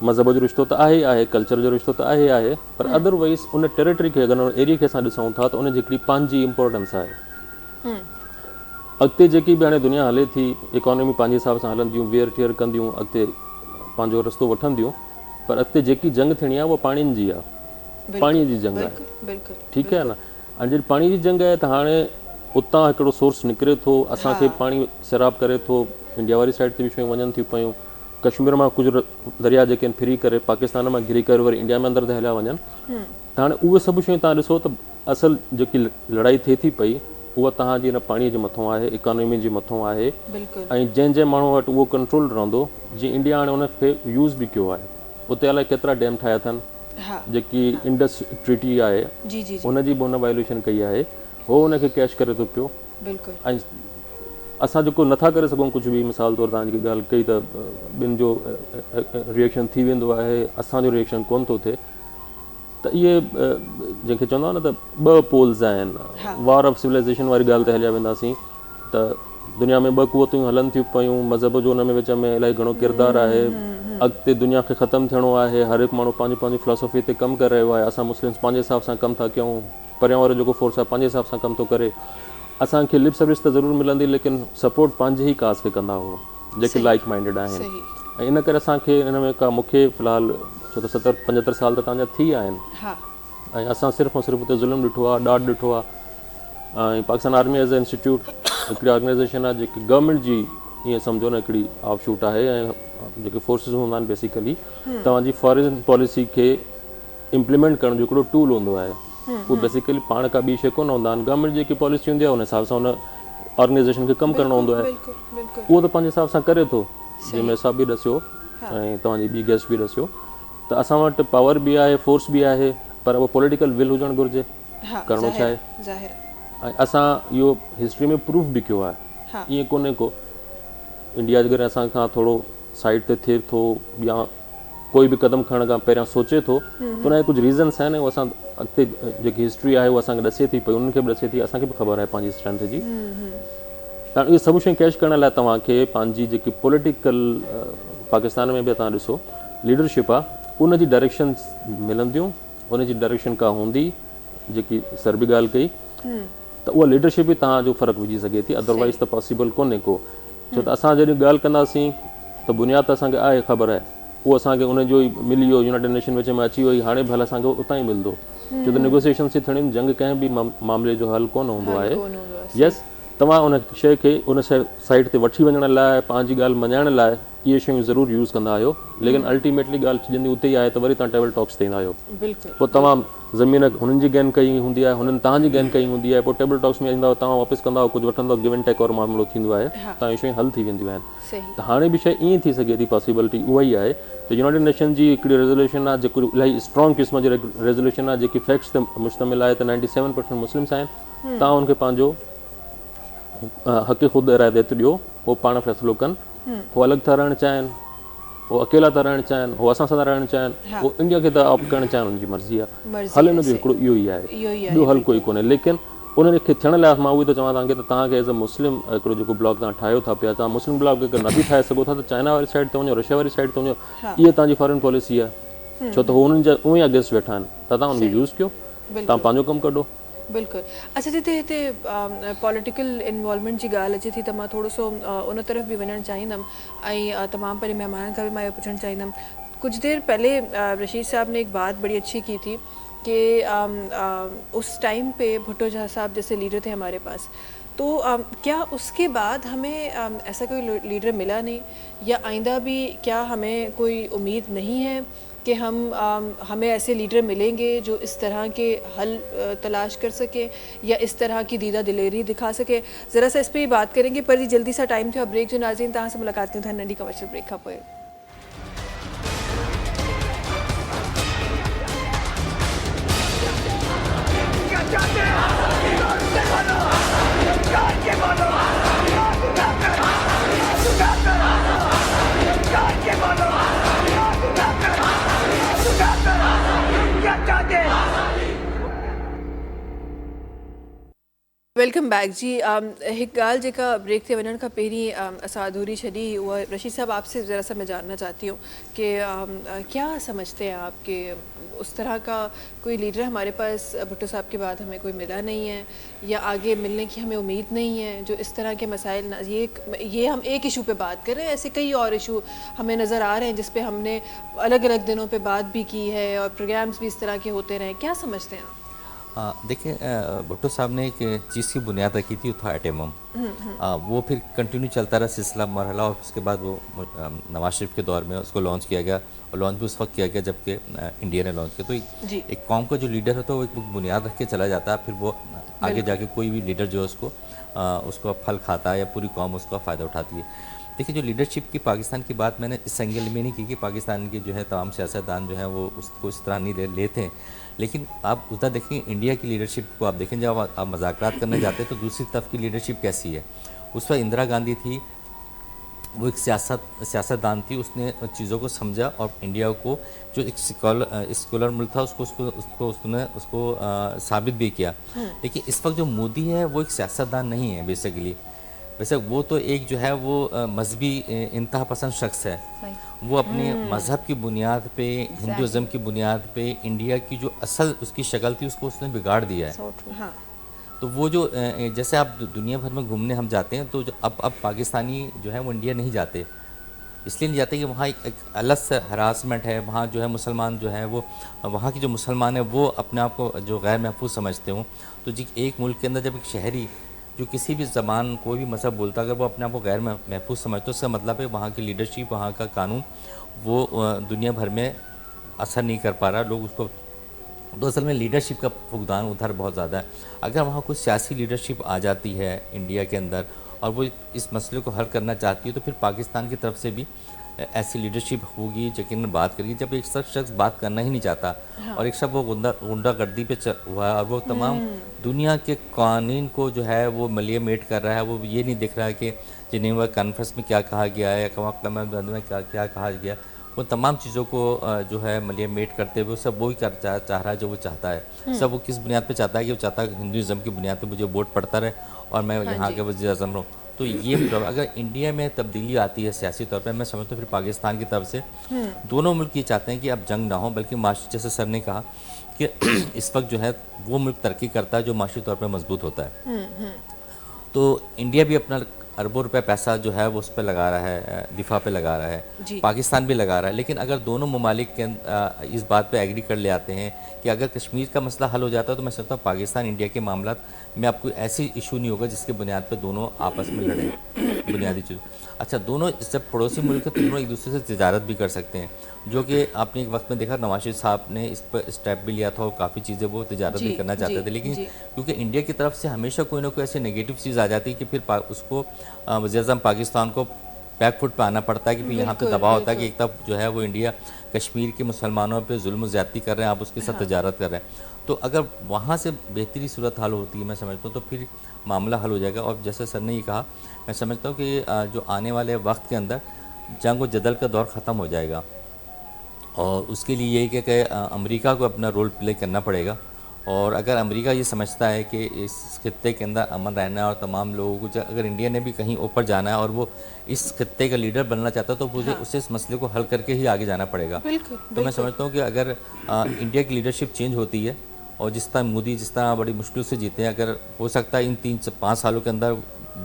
मज़हब जो रिश्तो त आहे, कल्चर जो रिश्तो त आहे, पर अदरवाइज़ उन टेरिटरी खे अगरि उन एरिया खे असां ॾिसूं था त उनजी हिकिड़ी पंहिंजी इम्पोर्टेंस आहे। अॻिते जेकी बि हाणे दुनिया हले थी, इकोनॉमी पंहिंजे हिसाब सां हलंदियूं, वेयर टेयर कंदियूं, अॻिते पंहिंजो रस्तो वठंदियूं, पर अॻिते जेकी जंग थियणी आहे उहा पाणीनि जी आहे, पाणीअ जी जंग आहे, ठीकु आहे न। ऐं जॾहिं पाणी जी जंग आहे त हाणे उतां हिकिड़ो सोर्स निकिरे थो, असांखे पाणी सिराब करे थो, इंडिया वारी साइड ते बि शयूं वञनि थियूं पियूं, कश्मीर मां कुझु दरिया जेके आहिनि फिरी करे पाकिस्तान मां घिरी करे वरी इंडिया में अंदरि त हलिया वञनि। त हाणे उहे सभु शयूं तव्हां ॾिसो त असल जेकी लड़ाई थिए थी पई, उहा तव्हांजी हिन पाणीअ जे मथां आहे, इकोनॉमी जे मथां आहे, ऐं जंहिं माण्हू वटि उहो कंट्रोल रहंदो, जीअं इंडिया हाणे उनखे यूज़ बि कयो आहे। उते अलाए केतिरा डैम ठाहिया अथनि, जेकी इंडस ट्रीटी आहे उनजी बि हुन वायोलेशन कई आहे, उहो उनखे कैश करे थो पियो। ऐं असां जेको नथा करे सघूं कुझु बि, मिसाल तौरु तव्हां जेकी ॻाल्हि कई त ॿिनि जो रिएक्शन थी वेंदो आहे, असांजो रिएक्शन कोन थो थिए, त इहे जंहिंखे चवंदा न त 2 पोल्स आहिनि, वॉर ऑफ सिविलाइज़ेशन वारी ॻाल्हि ते हलिया वेंदासीं त दुनिया में 2 क़ुवतूं हलनि थियूं पियूं, मज़हब जो हुन में विच में इलाही घणो किरदारु आहे, अॻिते दुनिया खे ख़तमु थियणो आहे, हर हिकु माण्हू पंहिंजी फिलॉसफी ते कमु करे रहियो आहे, असां मुस्लिम्स पंहिंजे हिसाब सां कमु था कयूं, परियां वारो जेको फोर्स आहे पंहिंजे हिसाब सां कमु थो करे, असांखे लिप सर्विस त ज़रूरु मिलंदी, लेकिन सपोर्ट पंहिंजे ई काज़ खे कंदा हो जेके लाइक माइंडेड आहिनि। ऐं इन करे असांखे हिन में का मूंखे फ़िलहालु छो त 70-75 साल त तव्हांजा थी विया आहिनि, ऐं असां सिर्फ़ु ऐं सिर्फ़ु उते ज़ुल्म ॾिठो आहे, ॾाढ ॾिठो आहे। ऐं Pakistan army as a institute हिकिड़ी ऑर्गेनाइज़ेशन आहे जेकी गवर्नमेंट जी ईअं सम्झो न हिकिड़ी ऑफ शूट आहे ऐं जेके फोर्सिस हूंदा आहिनि बेसिकली तव्हांजी फॉरेन पॉलिसी खे इम्प्लीमेंट करण जो हिकिड़ो टूल हूंदो आहे। उहो बेसिकली पाण खां ॿी शइ कोन हूंदा आहिनि। गवर्नमेंट जेकी पॉलिसी हूंदी आहे उन हिसाब सां उन ऑर्गेनाइज़ेशन खे कमु करिणो हूंदो आहे। उहो त पंहिंजे हिसाब सां करे थो, जंहिंमें असां बि ॾसियो ऐं तव्हांजी ॿी गेस्ट बि ॾसियो त असां वटि पावर बि आहे, फोर्स बि आहे, पर उहो पॉलिटिकल विल हुजणु घुरिजे करिणो छा आहे। ऐं असां इहो हिस्ट्री में प्रूफ बि कयो आहे। ईअं कोन्हे को इंडिया अगरि असां खां थोरो साइड ते थिए थो या कोई बि क़दम खणण खां पहिरियां सोचे थो त उनजा कुझु रीज़न्स आहिनि। उहो असां अॻिते जेकी हिस्ट्री आहे उहा असांखे ॾसे थी पई, उन्हनि खे बि ॾसे थी, असांखे बि ख़बर आहे पंहिंजी स्ट्रेंथ जी। त इहे सभु शयूं कैश करण लाइ तव्हांखे पंहिंजी जेकी पॉलिटिकल पाकिस्तान में बि तव्हां ॾिसो लीडरशिप आहे, उनजी डायरेक्शन्स मिलंदियूं, उनजी डायरेक्शन का हूंदी जेकी सर बि ॻाल्हि कई त उहा लीडरशिप बि तव्हांजो फ़र्क़ु विझी सघे थी। अदरवाइज़ त पॉसिबल कोन्हे को, छो त असां जॾहिं ॻाल्हि कंदासीं त बुनियाद त असांखे आहे, ख़बर आहे, उहो असांखे उनजो ई मिली वियो, यूनाइटेड नेशन विच में अची वियो ई, हाणे भले असांखे उतां ई मिलंदो, छो त नेगोसिएशन थी थियणी, जंग कंहिं बि मामले जो हल कोन हूंदो आहे। यस, तव्हां उन शइ खे उन साइड ते वठी वञण लाइ, पंहिंजी ॻाल्हि मञाइण लाइ इहे शयूं ज़रूरु यूज़ कंदा आहियो, लेकिन अल्टीमेटली ॻाल्हि छिजंदी उते ई आहे त वरी तव्हां टेबल टॉक्स ते ईंदा आहियो। पोइ तव्हां ज़मीन हुननि जी गेन कई हूंदी आहे, हुननि तव्हांजी गेन कई हूंदी आहे, पोइ टेबल टॉक्स में ईंदा, तव्हां वापसि कंदा, कुझु वठंदो, गिव एंड टेक वारो मामिलो थींदो आहे, तव्हां इहे शयूं हल थी वेंदियूं आहिनि। त हाणे बि शइ ईअं थी सघे थी, पॉसिबिलिटी उहा ई आहे त यूनाइटेड नेशन जी हिकिड़ी रेज़ोल्यूशन आहे जेको इलाही स्ट्रॉन्ग क़िस्म जी रेज़ोल्यूशन आहे, जेकी फैक्ट्स ते मुश्तमिल आहे त 97% मुस्लिम्स आहिनि। तव्हां उनखे पंहिंजो हक़ ख़ुदि इरादत ॾियो, उहो पाण फ़ैसिलो कनि, उहो अलॻि था रहणु चाहिनि, उहो अकेला था रहणु चाहिनि, उहो असां सां था रहणु चाहिनि, उहो इंडिया खे था ऑप्ट करणु चाहिनि, उनजी मर्ज़ी आहे। हल हिन जो हिकिड़ो इहो ई आहे, ॿियो हल कोई कोन्हे। लेकिन उन खे थियण लाइ मां उहो त चवां तव्हांखे त तव्हांखे एज़ अ मुस्लिम हिकिड़ो जेको ब्लॉक तव्हां ठाहियो था पिया, तव्हां मुस्लिम ब्लॉक अगरि नथी ठाहे सघो था त चाइना वारी साइड ते वञो, रशिया वारी साइड ते वञो, इहा तव्हांजी फॉरेन पॉलिसी आहे, छो त उहो उन्हनि जा उहे अगेंस्ट वेठा आहिनि, त तव्हां उनखे यूज़ कयो, तव्हां पंहिंजो कमु कढो। बिल्कुलु। अच्छा, जिते हिते पॉलिटिकल इन्वॉल्वमेंट जी ॻाल्हि अचे थी त मां थोरो सो उन तरफ़ बि वञणु चाहींदमि ऐं तमामु पंहिंजे महिमाननि खां बि मां इहो पुछणु चाहींदमि। कुछ देर पहले रशीद साहब ने एक बात बड़ी अच्छी की थी कि उस टाइम पे भुट्टो साहब जैसे लीडर थे हमारे पास, तो क्या उसके बाद हमें ऐसा कोई लीडर मिला नहीं, या आइंदा भी क्या हमें कोई उम्मीद नहीं है कि हमें ऐसे लीडर मिलेंगे जो इस तरह के हल तलाश कर सके या इस तरह की दीदा दिलेरी दिखा सके? ज़रा सा इस पर ही बात करेंगे, पर जल्दी सा टाइम थियो ब्रेक जो नाज़रीन तव्हां सां मुलाक़ात कयूं था नंढी कमर्शियल ब्रेक खां पोइ। वेलकम बैक जी। एक ॻाल्हि जेका ब्रेक ते वञण खां पहिरीं असां अधूरी छॾी, उहा रशीद साहब आपसे ज़रा सा मैं जानना चाहती हूँ कि क्या समझते हैं आप कि उस तरह का कोई लीडर हमारे पास भुट्टो साहब के बाद हमें कोई मिला नहीं है, या आगे मिलने की हमें उम्मीद नहीं है, जो इस तरह के मसाइल ये हम एक इशू पे बात कर रहे हैं, ऐसे कई और इशू हमें नज़र आ रहे हैं जिस पे हमने अलग अलग दिनों पे बात भी की है और प्रोग्राम्स भी इस तरह के होते रहे। क्या समझते हैं आप? देखिए, भुट्टो साहब ने एक चीज़ की बुनियाद रखी थी, वो था एटमम। वो फिर कंटिन्यू चलता रहा सिलसिला मरहला, और उसके बाद वो नवाज शरीफ के दौर में उसको लॉन्च किया गया, और लॉन्च भी उस वक्त किया गया जबकि इंडिया ने लॉन्च किया। तो एक कौम का जो लीडर होता है वो एक बुनियाद रख के चला जाता है, फिर वो आगे जाके कोई भी लीडर जो है उसको फल खाता है या पूरी कौम उसका फ़ायदा उठाती है। देखिए, जो लीडरशिप की पाकिस्तान की बात मैंने इस एंगल में नहीं की कि पाकिस्तान के जो है तमाम सियासतदान जो हैं वो उसको इस तरह नहीं लेते हैं, लेकिन आप उधर देखें इंडिया की लीडरशिप को, आप देखें जब आप मज़ाकरात करने जाते हैं तो दूसरी तरफ की लीडरशिप कैसी है। उस वक्त इंदिरा गांधी थी, वो एक सियासतदान थी, उसने चीज़ों को समझा और इंडिया को जो एक स्कॉलर मुल्क था उसको साबित भी किया। लेकिन इस वक्त जो मोदी है वो एक सियासतदान नहीं है बेसिकली, वैसे वो तो एक जो है वो मजहबी इंतहा पसंद शख्स है। वो अपने मज़हब की बुनियाद पे, हिंदुज़म की बुनियाद पे इंडिया की जो असल उसकी शक्ल थी उसको उसने बिगाड़ दिया है। तो वो जो जैसे आप दुनिया भर में घूमने हम जाते हैं तो जो अब पाकिस्तानी जो है वो इंडिया नहीं जाते, इसलिए नहीं जाते कि वहाँ एक अलग से हरासमेंट है, वहाँ जो है मुसलमान जो है वो वहाँ के जो मुसलमान है वो अपने आप को जो गैर महफूज समझते हों। तो जी एक मुल्क के अंदर जब एक शहरी جو کسی بھی زبان کوئی بھی مذہب بولتا اگر وہ اپنے آپ کو غیر محفوظ سمجھتا ہے اس کا مطلب ہے وہاں کی لیڈرشپ وہاں کا قانون وہ دنیا بھر میں اثر نہیں کر پا رہا لوگ اس کو تو اصل میں لیڈرشپ کا فقدان ادھر بہت زیادہ ہے. اگر وہاں کوئی سیاسی لیڈرشپ آ جاتی ہے انڈیا کے اندر اور وہ اس مسئلے کو حل کرنا چاہتی ہے تو پھر پاکستان کی طرف سے بھی ایسی لیڈرشپ ہوگی یقیناً بات کرے گی. جب ایک شخص بات کرنا ہی نہیں چاہتا اور ایک شخص وہ غنڈہ گردی پہ ہوا ہے اور وہ تمام دنیا کے قوانین کو جو ہے وہ ملیے میٹ کر رہا ہے, وہ یہ نہیں دیکھ رہا ہے کہ جنیوا کانفرنس میں کیا کہا گیا ہے, اقوام متحدہ میں کیا کہا گیا, وہ تمام چیزوں کو جو ہے ملیے میٹ کرتے ہوئے سب وہی چاہ رہا ہے جو وہ چاہتا ہے. سب وہ کس بنیاد پہ چاہتا ہے کہ وہ چاہتا ہے کہ ہندوازم کی بنیاد پہ مجھے ووٹ پڑتا رہے اور میں یہاں کے وزیر اعظم رہوں. تو یہ اگر انڈیا میں تبدیلی آتی ہے سیاسی طور پہ, میں سمجھتا ہوں پھر پاکستان کی طرف سے دونوں ملک یہ چاہتے ہیں کہ اب جنگ نہ ہو بلکہ معاشی, جیسے سر نے کہا کہ اس وقت جو ہے وہ ملک ترقی کرتا ہے جو معاشی طور پہ مضبوط ہوتا ہے. تو انڈیا بھی اپنا اربوں روپے پیسہ جو ہے وہ اس پہ لگا رہا ہے, دفاع پہ لگا رہا ہے, پاکستان بھی لگا رہا ہے. لیکن اگر دونوں ممالک کے اس بات پہ ایگری کر لے آتے ہیں کہ اگر کشمیر کا مسئلہ حل ہو جاتا ہے تو میں سمجھتا ہوں پاکستان انڈیا کے معاملات میں آپ کو ایسی ایشو نہیں ہوگا جس کے بنیاد پہ دونوں آپس میں لڑیں بنیادی چیز. اچھا, دونوں جب پڑوسی ملک ہیں تو دونوں ایک دوسرے سے تجارت بھی کر سکتے ہیں, جو کہ آپ نے ایک وقت میں دیکھا نواز شریف صاحب نے اس پر اسٹیپ بھی لیا تھا اور کافی چیزیں وہ تجارت بھی کرنا چاہتے تھے. لیکن کیونکہ انڈیا کی طرف سے ہمیشہ کوئی نہ کوئی ایسی نیگیٹو چیز آ جاتی ہے کہ پھر اس کو وزیر اعظم پاکستان کو بیک فٹ پہ آنا پڑتا ہے کہ پھر یہاں پہ دباؤ ہوتا ہے کہ ایک طرف جو ہے وہ انڈیا کشمیر کے مسلمانوں پہ ظلم و زیادتی کر رہے ہیں, آپ اس کے ساتھ تجارت کر رہے ہیں. تو اگر وہاں سے بہتری صورت حل ہوتی ہے میں سمجھتا ہوں تو پھر معاملہ حل ہو جائے گا. اور جیسے سر نے یہ کہا میں سمجھتا ہوں کہ جو آنے والے وقت کے اندر جنگ و جدل کا دور ختم ہو جائے گا اور اس کے لیے یہ کہ امریکہ کو اپنا رول پلے کرنا پڑے گا. اور اگر امریکہ یہ سمجھتا ہے کہ اس خطے کے اندر امن رہنا ہے اور تمام لوگوں کو اگر انڈیا نے بھی کہیں اوپر جانا ہے اور وہ اس خطے کا لیڈر بننا چاہتا ہے تو مجھے اسے اس مسئلے کو حل کر کے ہی آگے جانا پڑے گا. تو میں سمجھتا ہوں کہ اگر انڈیا کی لیڈرشپ چینج ہوتی ہے اور جس طرح مودی جس طرح بڑی مشکل سے جیتے ہیں, اگر ہو سکتا ہے ان 3 سے 5 سالوں کے اندر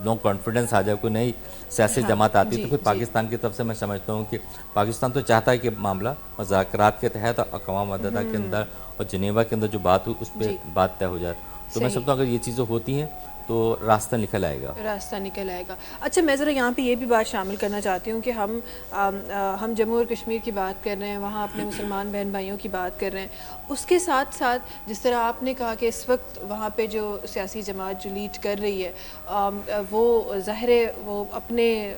نو کانفیڈنس آ جائے, کوئی نئی سیاسی جماعت آتی ہے تو پھر پاکستان کی طرف سے میں سمجھتا ہوں کہ پاکستان تو چاہتا ہے کہ معاملہ مذاکرات کے تحت اقوام متحدہ کے اندر اور جنیوا کے اندر جو بات ہوئی اس پہ بات طے ہو جائے. تو میں سمجھتا ہوں اگر یہ چیزیں ہوتی ہیں تو راستہ نکل آئے گا. اچھا, میں ذرا یہاں پہ یہ بھی بات شامل کرنا چاہتی ہوں کہ ہم جموں اور کشمیر کی بات کر رہے ہیں, وہاں اپنے مسلمان بہن بھائیوں کی بات کر رہے ہیں, اس کے ساتھ ساتھ جس طرح آپ نے کہا کہ اس وقت وہاں پہ جو سیاسی جماعت جو لیڈ کر رہی ہے وہ ظاہر ہے وہ اپنے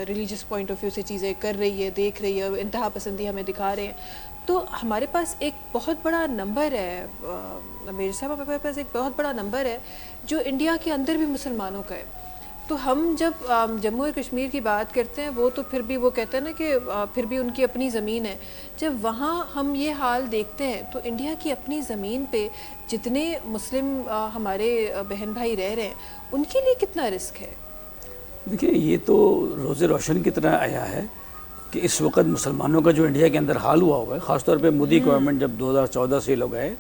ریلیجس پوائنٹ آف ویو سے چیزیں کر رہی ہے, دیکھ رہی ہے, انتہا پسندی ہمیں دکھا رہے ہیں. تو ہمارے پاس ایک بہت بڑا نمبر ہے میرے صاحب, ہمارے پاس ایک بہت بڑا نمبر ہے جو انڈیا کے اندر بھی مسلمانوں کا ہے. تو ہم جب جموں اور کشمیر کی بات کرتے ہیں وہ تو پھر بھی وہ کہتے ہیں نا کہ پھر بھی ان کی اپنی زمین ہے. جب وہاں ہم یہ حال دیکھتے ہیں تو انڈیا کی اپنی زمین پہ جتنے مسلم ہمارے بہن بھائی رہ رہے ہیں ان کے لیے کتنا رسک ہے؟ دیکھیں, یہ تو روز روشن کی طرح آیا ہے کہ اس وقت مسلمانوں کا جو انڈیا کے اندر حال ہوا ہے, خاص طور پہ مودی گورنمنٹ جب 2014 سے لوگ آئے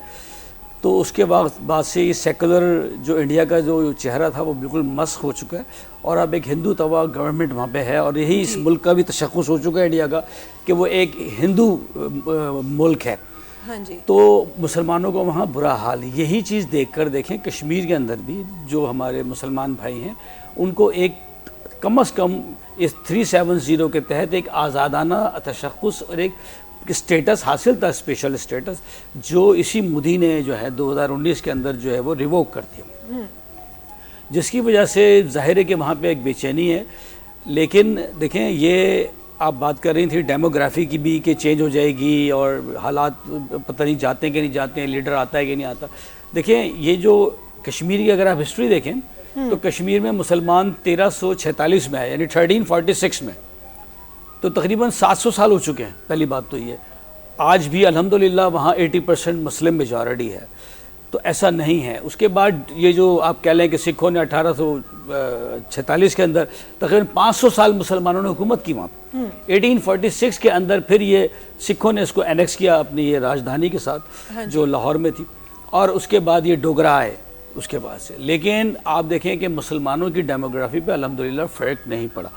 تو اس کے بعد سے یہ سیکولر جو انڈیا کا جو چہرہ تھا وہ بالکل مسخ ہو چکا ہے اور اب ایک ہندو توا گورنمنٹ وہاں پہ ہے. اور یہی اس ملک کا بھی تشخص ہو چکا ہے انڈیا کا کہ وہ ایک ہندو ملک ہے. تو مسلمانوں کو وہاں برا حال. یہی چیز دیکھ کر دیکھیں کشمیر کے اندر بھی جو ہمارے مسلمان بھائی ہیں ان کو ایک کم از کم اس 370 کے تحت ایک آزادانہ تشخص اور ایک اسٹیٹس حاصل تھا, اسپیشل اسٹیٹس, جو اسی مودی نے جو ہے 2019 کے اندر جو ہے وہ ریووک کر دیا, جس کی وجہ سے ظاہر ہے کہ وہاں پہ ایک بے چینی ہے. لیکن دیکھیں, یہ آپ بات کر رہی تھی ڈیموگرافی کی بھی کہ چینج ہو جائے گی اور حالات پتہ نہیں جاتے ہیں کہ نہیں جاتے ہیں, لیڈر آتا ہے کہ نہیں آتا. دیکھیں, یہ جو کشمیر کی اگر آپ ہسٹری دیکھیں تو کشمیر میں مسلمان 1346 میں ہے, یعنی 1346 میں, تو تقریباً 700 سال ہو چکے ہیں. پہلی بات تو یہ, آج بھی الحمدللہ وہاں 80% مسلم میجارٹی ہے. تو ایسا نہیں ہے. اس کے بعد یہ جو آپ کہہ لیں کہ سکھوں نے 1846 کے اندر تقریباً 500 سال مسلمانوں نے حکومت کی وہاں پہ. 1846 کے اندر پھر یہ سکھوں نے اس کو انیکس کیا اپنی یہ راجدھانی کے ساتھ جو لاہور میں تھی, اور اس کے بعد یہ ڈوگرا آئے اس کے بعد سے. لیکن آپ دیکھیں کہ مسلمانوں کی ڈیموگرافی پہ الحمدللہ فرق نہیں پڑا,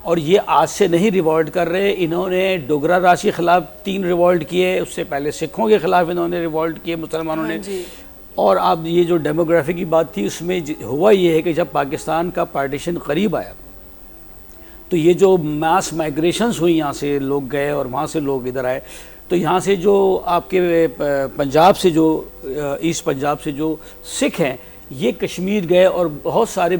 اور یہ آج سے نہیں ریوالٹ کر رہے. انہوں نے ڈوگرا راج کے خلاف 3 ریوالٹ کیے, اس سے پہلے سکھوں کے خلاف انہوں نے ریوالٹ کیے مسلمانوں نے. اور آپ یہ جو ڈیموگرافی کی بات تھی اس میں ہوا یہ ہے کہ جب پاکستان کا پارٹیشن قریب آیا تو یہ جو ماس مائگریشنز ہوئی یہاں سے لوگ گئے اور وہاں سے لوگ ادھر آئے تو یہاں سے جو آپ کے پنجاب سے جو ایسٹ پنجاب سے جو سکھ ہیں یہ کشمیر گئے اور بہت سارے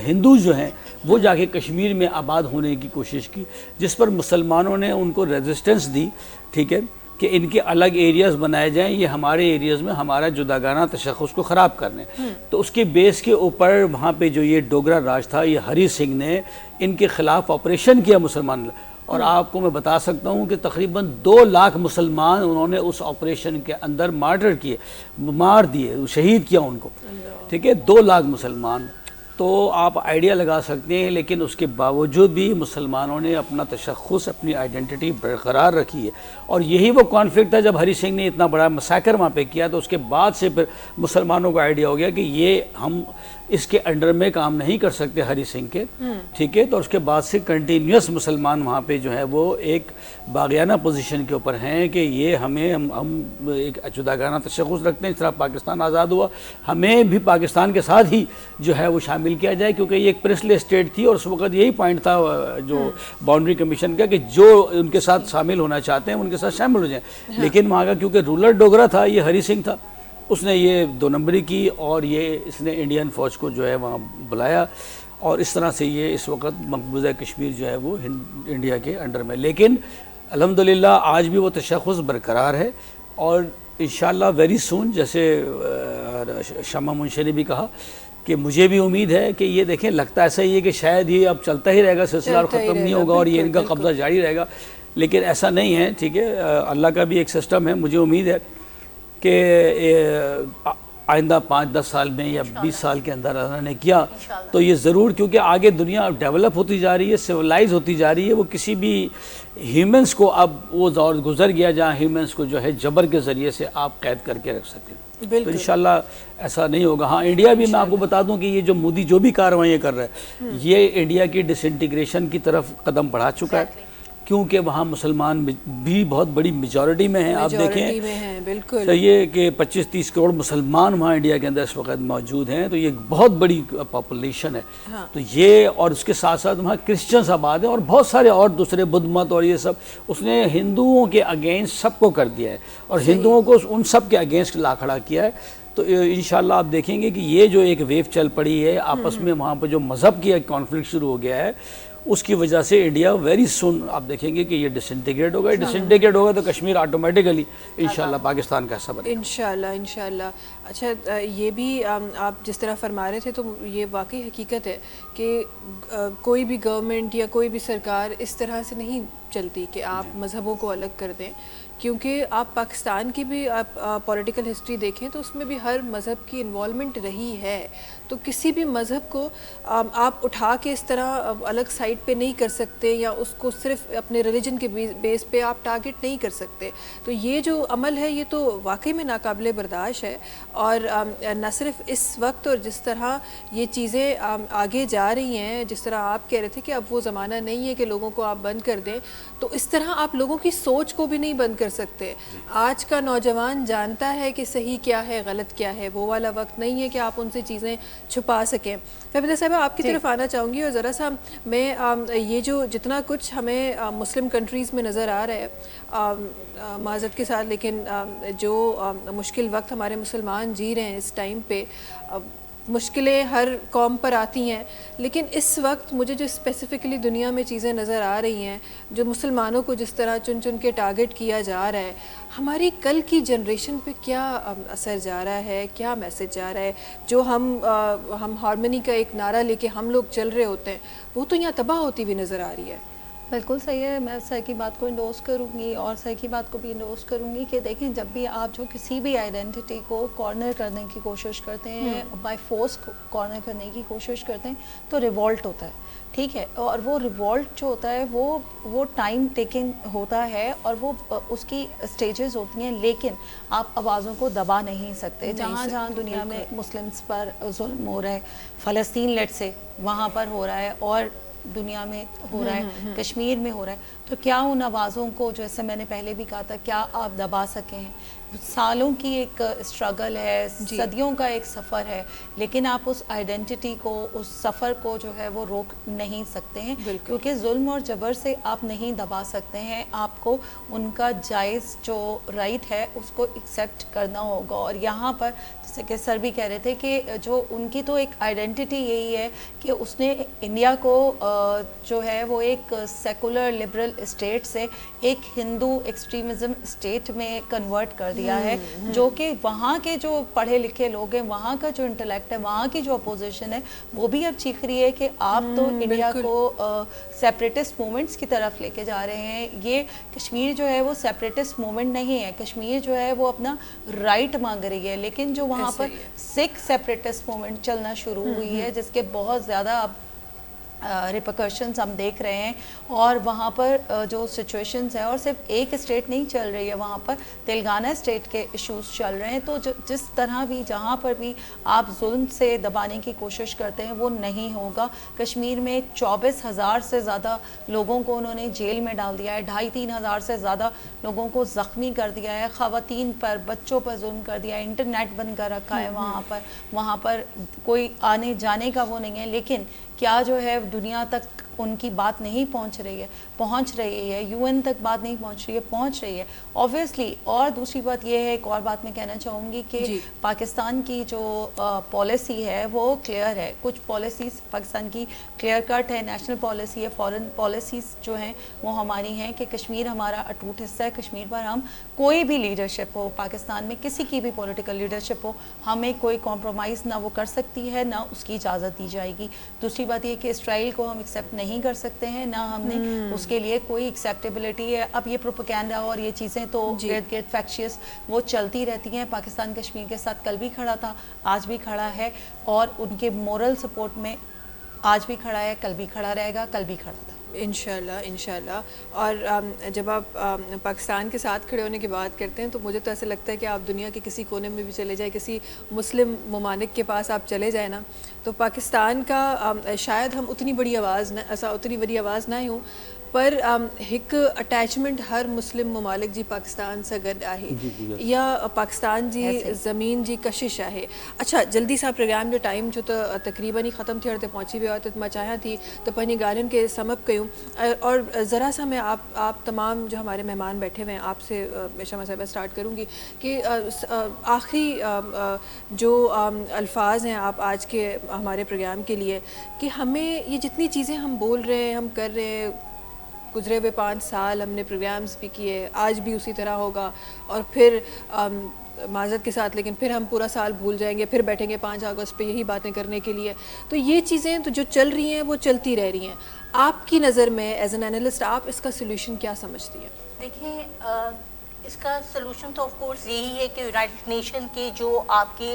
ہندو جو ہیں وہ جا کے کشمیر میں آباد ہونے کی کوشش کی جس پر مسلمانوں نے ان کو ریزسٹنس دی ٹھیک ہے کہ ان کے الگ ایریاز بنائے جائیں یہ ہمارے ایریاز میں ہمارا جداگانہ تشخص کو خراب کرنے تو اس کے بیس کے اوپر وہاں پہ جو یہ ڈوگرا راج تھا یہ ہری سنگھ نے ان کے خلاف آپریشن کیا مسلمان اور آپ کو میں بتا سکتا ہوں کہ تقریباً 2 لاکھ مسلمان انہوں نے اس آپریشن کے اندر مارٹر کیے مار دیے شہید کیا ان کو ٹھیک ہے 2 لاکھ مسلمان تو آپ آئیڈیا لگا سکتے ہیں لیکن اس کے باوجود بھی مسلمانوں نے اپنا تشخص اپنی آئیڈینٹی برقرار رکھی ہے اور یہی وہ کانفلکٹ تھا جب ہری سنگھ نے اتنا بڑا مسیکر وہاں پہ کیا تو اس کے بعد سے پھر مسلمانوں کو آئیڈیا ہو گیا کہ یہ ہم اس کے انڈر میں کام نہیں کر سکتے ہری سنگھ کے ٹھیک ہے تو اس کے بعد سے کنٹینیوس مسلمان وہاں پہ جو ہے وہ ایک باغیانہ پوزیشن کے اوپر ہیں کہ یہ ہمیں ہم ایک جداگانہ تشخص رکھتے ہیں اس طرح پاکستان آزاد ہوا ہمیں بھی پاکستان کے ساتھ ہی جو ہے وہ شامل کیا جائے کیونکہ یہ ایک پرنسلی اسٹیٹ تھی اور اس وقت یہی پوائنٹ تھا جو باؤنڈری کمیشن کا کہ جو ان کے ساتھ شامل ہونا چاہتے ہیں ان کے ساتھ شامل ہو جائیں لیکن وہاں کا کیونکہ رولر ڈوگرا تھا یہ ہری سنگھ تھا اس نے یہ 2 نمبری کی اور یہ اس نے انڈین فوج کو جو ہے وہاں بلایا اور اس طرح سے یہ اس وقت مقبوضہ کشمیر جو ہے وہ انڈیا کے انڈر میں لیکن الحمدللہ آج بھی وہ تشخص برقرار ہے اور انشاءاللہ ویری سون جیسے شمع منشی نے بھی کہا کہ مجھے بھی امید ہے کہ یہ دیکھیں لگتا ایسا ہی ہے کہ شاید یہ اب چلتا ہی رہے گا سلسلہ اور ختم نہیں ہوگا اور یہ ان کا قبضہ جاری رہے گا لیکن ایسا نہیں ہے ٹھیک ہے اللہ کا بھی ایک سسٹم ہے مجھے امید ہے کہ آئندہ 5-10 سال میں یا 20 سال کے اندر اللہ نے کیا تو یہ ضرور کیونکہ آگے دنیا ڈیولپ ہوتی جا رہی ہے سویلائز ہوتی جا رہی ہے وہ کسی بھی ہیومنس کو اب وہ دور گزر گیا جہاں ہیومنس کو جو ہے جبر کے ذریعے سے آپ قید کر کے رکھ سکیں تو انشاءاللہ ایسا نہیں ہوگا ہاں انڈیا بھی میں آپ کو بتا دوں کہ یہ جو مودی جو بھی کارروائیاں کر رہا ہے یہ انڈیا کی ڈس انٹیگریشن کی طرف قدم بڑھا چکا ہے کیونکہ وہاں مسلمان بھی بہت بڑی میجورٹی میں ہیں آپ دیکھیں تو یہ کہ 25-30 کروڑ مسلمان وہاں انڈیا کے اندر اس وقت موجود ہیں تو یہ بہت بڑی پاپولیشن ہے تو یہ اور اس کے ساتھ ساتھ وہاں کرسچنس آباد ہیں اور بہت سارے اور دوسرے بدھ مت اور یہ سب اس نے ہندوؤں کے اگینسٹ سب کو کر دیا ہے اور ہندوؤں کو ان سب کے اگینسٹ لا کھڑا کیا ہے تو انشاءاللہ آپ دیکھیں گے کہ یہ جو ایک ویو چل پڑی ہے آپس میں وہاں پہ جو مذہب کی کانفلکٹ شروع ہو گیا ہے اس کی وجہ سے انڈیا ویری سون آپ دیکھیں گے کہ یہ ڈس انٹیگریٹ ہوگا تو کشمیر آٹومیٹیکلی انشاءاللہ پاکستان کا حصہ بنے انشاءاللہ اچھا یہ بھی آپ جس طرح فرما رہے تھے تو یہ واقعی حقیقت ہے کہ کوئی بھی گورنمنٹ یا کوئی بھی سرکار اس طرح سے نہیں چلتی کہ آپ مذہبوں کو الگ کر دیں کیونکہ آپ پاکستان کی بھی آپ پولیٹیکل ہسٹری دیکھیں تو اس میں بھی ہر مذہب کی انوالومنٹ رہی ہے تو کسی بھی مذہب کو آپ اٹھا کے اس طرح الگ سائڈ پہ نہیں کر سکتے یا اس کو صرف اپنے ریلیجن کے بیس پہ آپ ٹارگٹ نہیں کر سکتے تو یہ جو عمل ہے یہ تو واقعی میں ناقابل برداشت ہے اور نہ صرف اس وقت اور جس طرح یہ چیزیں آگے جا رہی ہیں جس طرح آپ کہہ رہے تھے کہ اب وہ زمانہ نہیں ہے کہ لوگوں کو آپ بند کر دیں تو اس طرح آپ لوگوں کی سوچ کو بھی نہیں بند کر سکتے آج کا نوجوان جانتا ہے کہ صحیح کیا ہے غلط کیا ہے وہ والا وقت نہیں ہے کہ آپ ان سے چیزیں چھپا سکیں فہمیدہ صاحبہ آپ کی طرف آنا چاہوں گی اور ذرا سا میں یہ جو جتنا کچھ ہمیں مسلم کنٹریز میں نظر آ رہا ہے معذرت کے ساتھ لیکن جو مشکل وقت ہمارے مسلمان جی رہے ہیں اس ٹائم پہ مشکلیں ہر قوم پر آتی ہیں لیکن اس وقت مجھے جو اسپیسیفکلی دنیا میں چیزیں نظر آ رہی ہیں جو مسلمانوں کو جس طرح چن چن کے ٹارگٹ کیا جا رہا ہے ہماری کل کی جنریشن پہ کیا اثر جا رہا ہے کیا میسج جا رہا ہے جو ہم ہارمنی کا ایک نعرہ لے کے ہم لوگ چل رہے ہوتے ہیں وہ تو یہاں تباہ ہوتی ہوئی نظر آ رہی ہے بالکل صحیح ہے میں سر کی بات کو انڈورس کروں گی اور سر کی بات کو بھی انڈورس کروں گی کہ دیکھیں جب بھی آپ جو کسی بھی آئیڈینٹی کو کارنر کرنے کی کوشش کرتے ہیں بائی فورس کارنر کرنے کی کوشش کرتے ہیں تو ریوولٹ ہوتا ہے ٹھیک ہے اور وہ ریوولٹ جو ہوتا ہے وہ ٹائم ٹیکنگ ہوتا ہے اور وہ اس کی اسٹیجز ہوتی ہیں لیکن آپ آوازوں کو دبا نہیں سکتے جہاں جہاں دنیا میں مسلمس پر ظلم ہو رہا ہے فلسطین لیٹ سے وہاں پر ہو رہا ہے اور دنیا میں ہو رہا ہے کشمیر میں ہو رہا ہے تو کیا ان آوازوں کو جیسے میں نے پہلے بھی کہا تھا کیا آپ دبا سکے ہیں सालों की एक स्ट्रगल है, सदियों का एक सफ़र है, लेकिन आप उस आइडेंटिटी को, उस सफ़र को जो है वो रोक नहीं सकते हैं, क्योंकि जुल्म और जबर से आप नहीं दबा सकते हैं। आपको उनका जायज़ जो राइट है उसको एक्सेप्ट करना होगा। और यहाँ पर जैसे कि सर भी कह रहे थे कि जो उनकी तो एक आइडेंटिटी यही है कि उसने इंडिया को जो है वो एक सेकुलर लिबरल स्टेट से एक हिंदू एक्सट्रीमिज़म स्टेट में कन्वर्ट कर दिया है, जो कि वहाँ के जो पढ़े लिखे लोग हैं, वहाँ का जो इंटेलेक्ट है, वहाँ की जो अपोजिशन है, वो भी अब चीख रही है कि आप तो इंडिया को सेपरेटिस्ट मूवमेंट्स की तरफ लेके जा रहे हैं। ये कश्मीर जो है वो सेपरेटिस्ट मूवमेंट नहीं है, कश्मीर जो है वो अपना राइट मांग रही है। लेकिन जो वहाँ पर सिख सेपरेटिस्ट मूवमेंट चलना शुरू हुई है, जिसके बहुत ज़्यादा अब रिपरकशंस हम देख रहे हैं, और वहाँ पर जो सिचुएशंस है, और सिर्फ एक स्टेट नहीं चल रही है, वहाँ पर तेलंगाना स्टेट के इश्यूज चल रहे हैं। तो जिस तरह भी, जहाँ पर भी आप जुल्म से दबाने की कोशिश करते हैं वो नहीं होगा। कश्मीर में 24,000 से ज़्यादा लोगों को उन्होंने जेल में डाल दिया है, 2,500-3 हज़ार से ज़्यादा लोगों को ज़ख्मी कर दिया है, ख़वातीन पर, बच्चों पर जुल्म कर दिया है, इंटरनेट बंद कर रखा है वहाँ पर कोई आने जाने का वो नहीं है। लेकिन क्या जो है दुनिया तक उनकी बात नहीं पहुंच रही है, यूएन तक बात नहीं पहुंच रही है ऑब्वियसली। और दूसरी बात ये है, एक और बात मैं कहना चाहूँगी कि पाकिस्तान की जो पॉलिसी है वो क्लियर है। कुछ पॉलिसीज़ पाकिस्तान की क्लियर कट है, नेशनल पॉलिसी है, फॉरेन पॉलिसीज़ जो हैं वो हमारी हैं कि कश्मीर हमारा अटूट हिस्सा है। कश्मीर पर हम कोई भी लीडरशिप हो, पाकिस्तान में किसी की भी पॉलिटिकल लीडरशिप हो, हमें कोई कॉम्प्रोमाइज़ ना वो कर सकती है, ना उसकी इजाज़त दी जाएगी। दूसरी बात ये कि इसराइल को हम एक्सेप्ट नहीं कर सकते हैं, ना हमने उसके लिए कोई एक्सेप्टेबिलिटी है। अब ये प्रोपेगेंडा और ये चीज़ें तो गेट फैक्शियस वो चलती रहती हैं। पाकिस्तान कश्मीर के साथ कल भी खड़ा था, आज भी खड़ा है, और उनके मोरल सपोर्ट में आज भी खड़ा है, कल भी खड़ा रहेगा, कल भी खड़ा था इंशाल्लाह। और जब आप पाकिस्तान के साथ खड़े होने की बात करते हैं तो मुझे तो ऐसा लगता है कि आप दुनिया के किसी कोने में भी चले जाए, किसी मुस्लिम ममालिक के पास आप चले जाए ना, तो पाकिस्तान का शायद हम उतनी बड़ी आवाज़ ना हूँ, पर एक अटैचमेंट हर मुस्लिम ममालिक जी पाकिस्तान से गड आहे या पाकिस्तान जी ज़मीन जी कशिश आहे। अच्छा, जल्दी सा प्रोग्राम जो टाइम जो तो तकरीबन ही ख़त्म थियण ते पहुंची वियो आहे, तो मां चाहियां थी तो पंहिंजी ॻाल्हियुनि के समअप कयूं। और ज़रा सा मैं आप तमाम जो हमारे मेहमान बैठे हुए हैं आपसे शमा साहिबा स्टार्ट करूँगी कि आखिरी जो अल्फाज हैं आप आज के हमारे प्रोग्राम के लिए, कि हमें ये जितनी चीज़ें हम बोल रहे हैं, हम कर रहे हैं, गुजरे हुए 5 साल हमने प्रोग्राम्स भी किए, आज भी उसी तरह होगा, और फिर माज़रत के साथ लेकिन फिर हम पूरा साल भूल जाएंगे, फिर बैठेंगे 5 अगस्त पे यही बातें करने के लिए। तो ये चीज़ें तो जो चल रही हैं वो चलती रह रही हैं। आपकी नज़र में एज एन एनालिस्ट आप इसका सोल्यूशन क्या समझती हैं? देखिए, इसका सलूशन तो ऑफ कोर्स यही है कि यूनाइटेड नेशन के जो आपकी